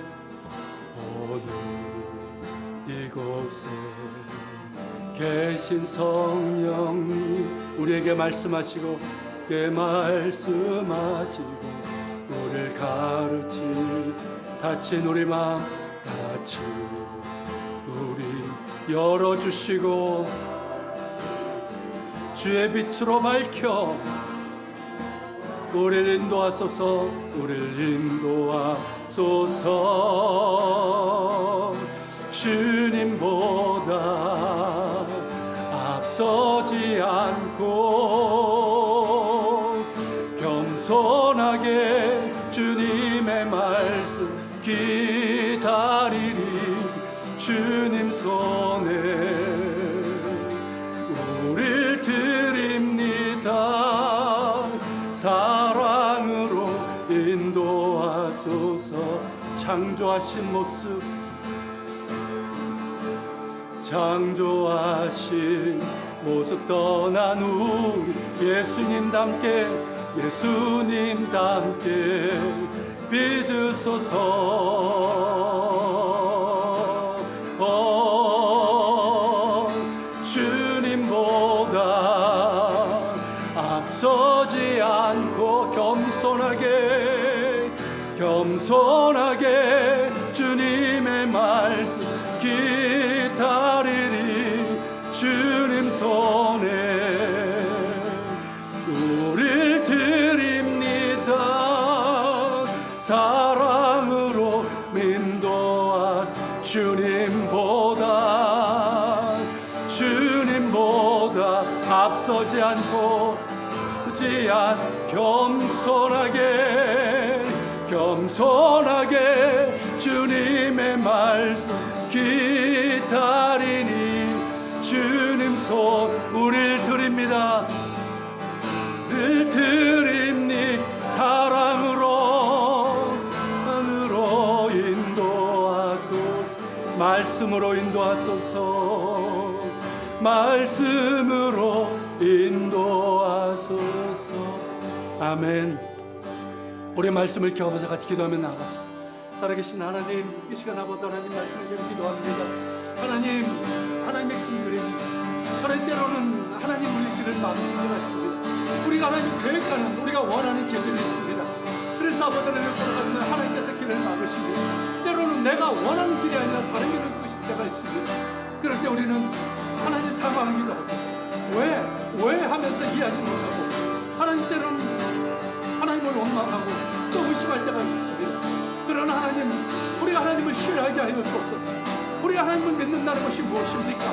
계신 성령님 우리에게 말씀하시고 우리를 가르치 다친 우리 마음 다친 우리 열어주시고 주의 빛으로 밝혀 우리를 인도하소서. 주님보다 앞서지 않고 겸손하게 주님의 말씀 기다리리. 주님 손에 우릴 드립니다. 사랑으로 인도하소서. 창조하신 모습 떠난 우리 예수님 닮게 빚으소서. 주님보다 앞서지 않고 겸손하게 주님의 말씀 기다리리. 주님 손에 우릴 드립니다. 사랑으로 인도하소서. 주님보다 앞서지 않고 겸손하게 주님의 말씀 기다리니. 주님 손 우릴 드립니다. 사랑으로 인도하소서. 말씀으로 인도하소서. 아멘. 우리 말씀을 기억하면서 같이 기도하며 나아갑시다. 살아계신 하나님, 이 시간 아버지 하나님 말씀을 기도합니다. 하나님의 큰 그림, 하나님 때로는 하나님 우리 길을 막을 수가 있습니다. 우리가 하나님 계획하는 우리가 원하는 길들이 있습니다. 그래서 아버지 하나님을 걸어가면 하나님께서 길을 막으시고 때로는 내가 원하는 길이 아니라 다른 길을 끄실 때가 있습니다. 그럴 때 우리는 하나님 당황하기도 하고 왜 하면서 이해하지 못하고 하나님 때로는 하나님을 원망하고 또 의심할 때가 있습니다. 그러나 하나님, 우리가 하나님을 신뢰하게 하여 주옵소서. 우리가 하나님을 믿는다는 것이 무엇입니까?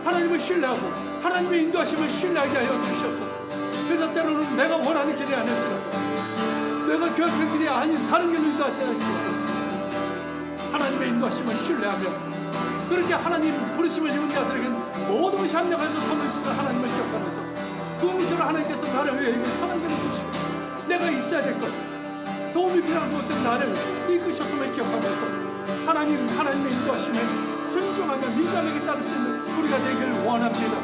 하나님을 신뢰하고 하나님의 인도하심을 신뢰하게 하여 주시옵소서. 그래서 때로는 내가 원하는 길이 아닐지라도 내가 계획한 길이 아닌 다른 길로 인도할 때가 있습니다. 하나님의 인도하심을 신뢰하며 그렇게 하나님 부르심을 입은 자들에게는 모든 것이 합력해서 선을 주는 하나님을 기억하면서 그 무엇으로 하나님께서 나를 위해 선한 길을 주시고 내가 있어야 될 것, 도움이 필요한 곳에 나를 이끄셨음을 기억하면서 하나님의 인도하심에 순종하며 민감하게 따를 수 있는 우리가 되기를 원합니다.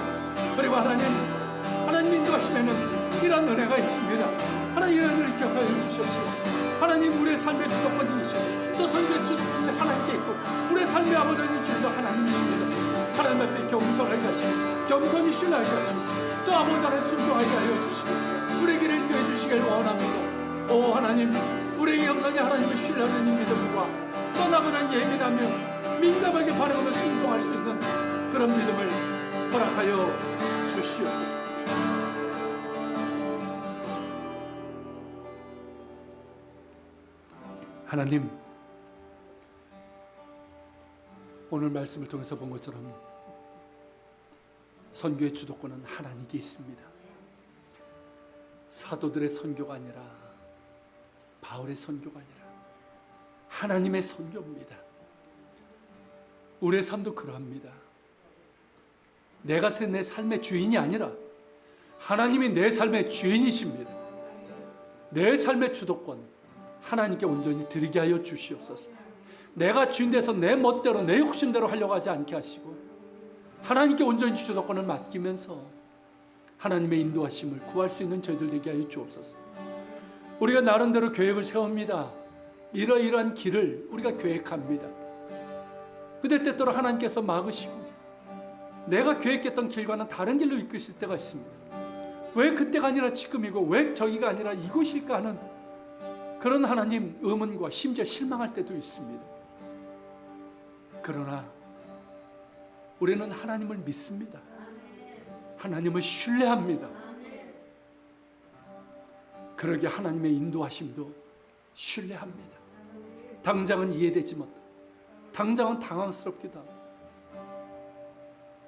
그리고 하나님 인도하심에는 이런 은혜가 있습니다. 하나님의 은혜를 기억하여 주시옵시고, 하나님 우리의 삶의 주도권이시고 또 선지의 주도권이 하나님께 있고 우리의 삶의 아버지인 주도 하나님이십니다. 하나님 앞에 겸손하게 하시고 겸손히 신뢰하게 하시고 또 아버지 하나님 순종하게 하여 주시고 우리의 길을 인도해 주시길 원합니다. 오 하나님, 우리의 영상이 하나님을 신뢰하는 이 믿음과 떠나거나 예민하며 민감하게 반응하며 순종할 수 있는 그런 믿음을 허락하여 주시옵소서. 하나님, 오늘 말씀을 통해서 본 것처럼 선교의 주도권은 하나님께 있습니다. 사도들의 선교가 아니라, 바울의 선교가 아니라 하나님의 선교입니다. 우리의 삶도 그러합니다. 내가 내 삶의 주인이 아니라 하나님이 내 삶의 주인이십니다. 내 삶의 주도권 하나님께 온전히 드리게 하여 주시옵소서. 내가 주인 돼서 내 멋대로 내 욕심대로 하려고 하지 않게 하시고 하나님께 온전히 주도권을 맡기면서 하나님의 인도하심을 구할 수 있는 저희들 되게 하여 주옵소서. 우리가 나름대로 계획을 세웁니다. 이러이러한 길을 우리가 계획합니다. 그때 때때로 하나님께서 막으시고 내가 계획했던 길과는 다른 길로 이끄실 때가 있습니다. 왜 그때가 아니라 지금이고 왜 저기가 아니라 이곳일까 하는 그런 하나님 의문과 심지어 실망할 때도 있습니다. 그러나 우리는 하나님을 믿습니다. 하나님을 신뢰합니다. 그러기에 하나님의 인도하심도 신뢰합니다. 당장은 이해되지 못하고 당장은 당황스럽기도 하고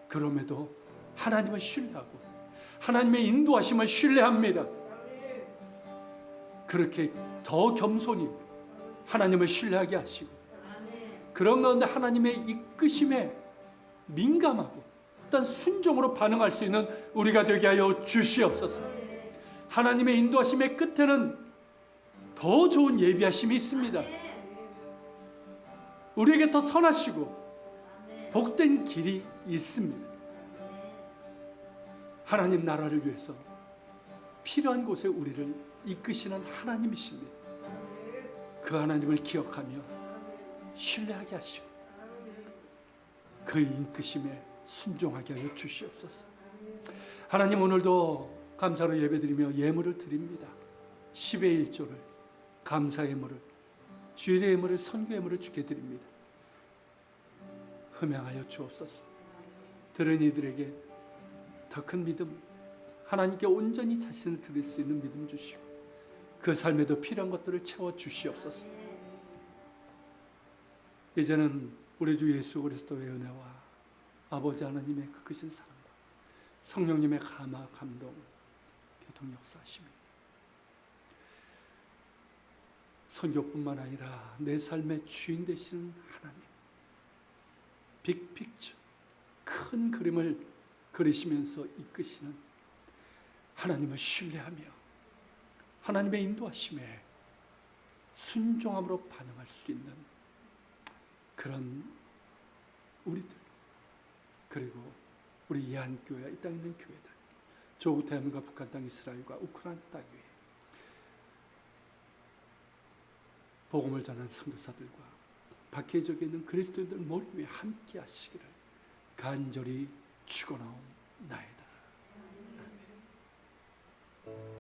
그럼에도 하나님을 신뢰하고 하나님의 인도하심을 신뢰합니다. 그렇게 더 겸손히 하나님을 신뢰하게 하시고 그런 가운데 하나님의 이끄심에 민감하고 일단 순종으로 반응할 수 있는 우리가 되게 하여 주시옵소서. 하나님의 인도하심의 끝에는 더 좋은 예비하심이 있습니다. 우리에게 더 선하시고 복된 길이 있습니다. 하나님 나라를 위해서 필요한 곳에 우리를 이끄시는 하나님이십니다. 그 하나님을 기억하며 신뢰하게 하시고 그 이끄심에 순종하게 하여 주시옵소서. 하나님, 오늘도 감사로 예배드리며 예물을 드립니다. 10의 1조를, 감사 예물을, 주일의 예물을, 선교 예물을 주께 드립니다. 흠양하여 주옵소서. 들은 이들에게 더 큰 믿음, 하나님께 온전히 자신을 드릴 수 있는 믿음 주시고 그 삶에도 필요한 것들을 채워 주시옵소서. 이제는 우리 주 예수 그리스도의 은혜와 아버지 하나님의 그 크신 사랑과 성령님의 감화 감동 교통 역사하심이 선교뿐만 아니라 내 삶의 주인 되시는 하나님, 빅픽처, 큰 그림을 그리시면서 이끄시는 하나님을 신뢰하며 하나님의 인도하심에 순종함으로 반응할 수 있는 그런 우리들, 그리고 우리 예한교회와 이 땅에 있는 교회들, 조국 대한민국과 북한 땅, 이스라엘과 우크라이나 땅 위에 복음을 전하는 선교사들과 밖에 저기 있는 그리스도인들 모두 위에 함께 하시기를 간절히 축원하옵나이다.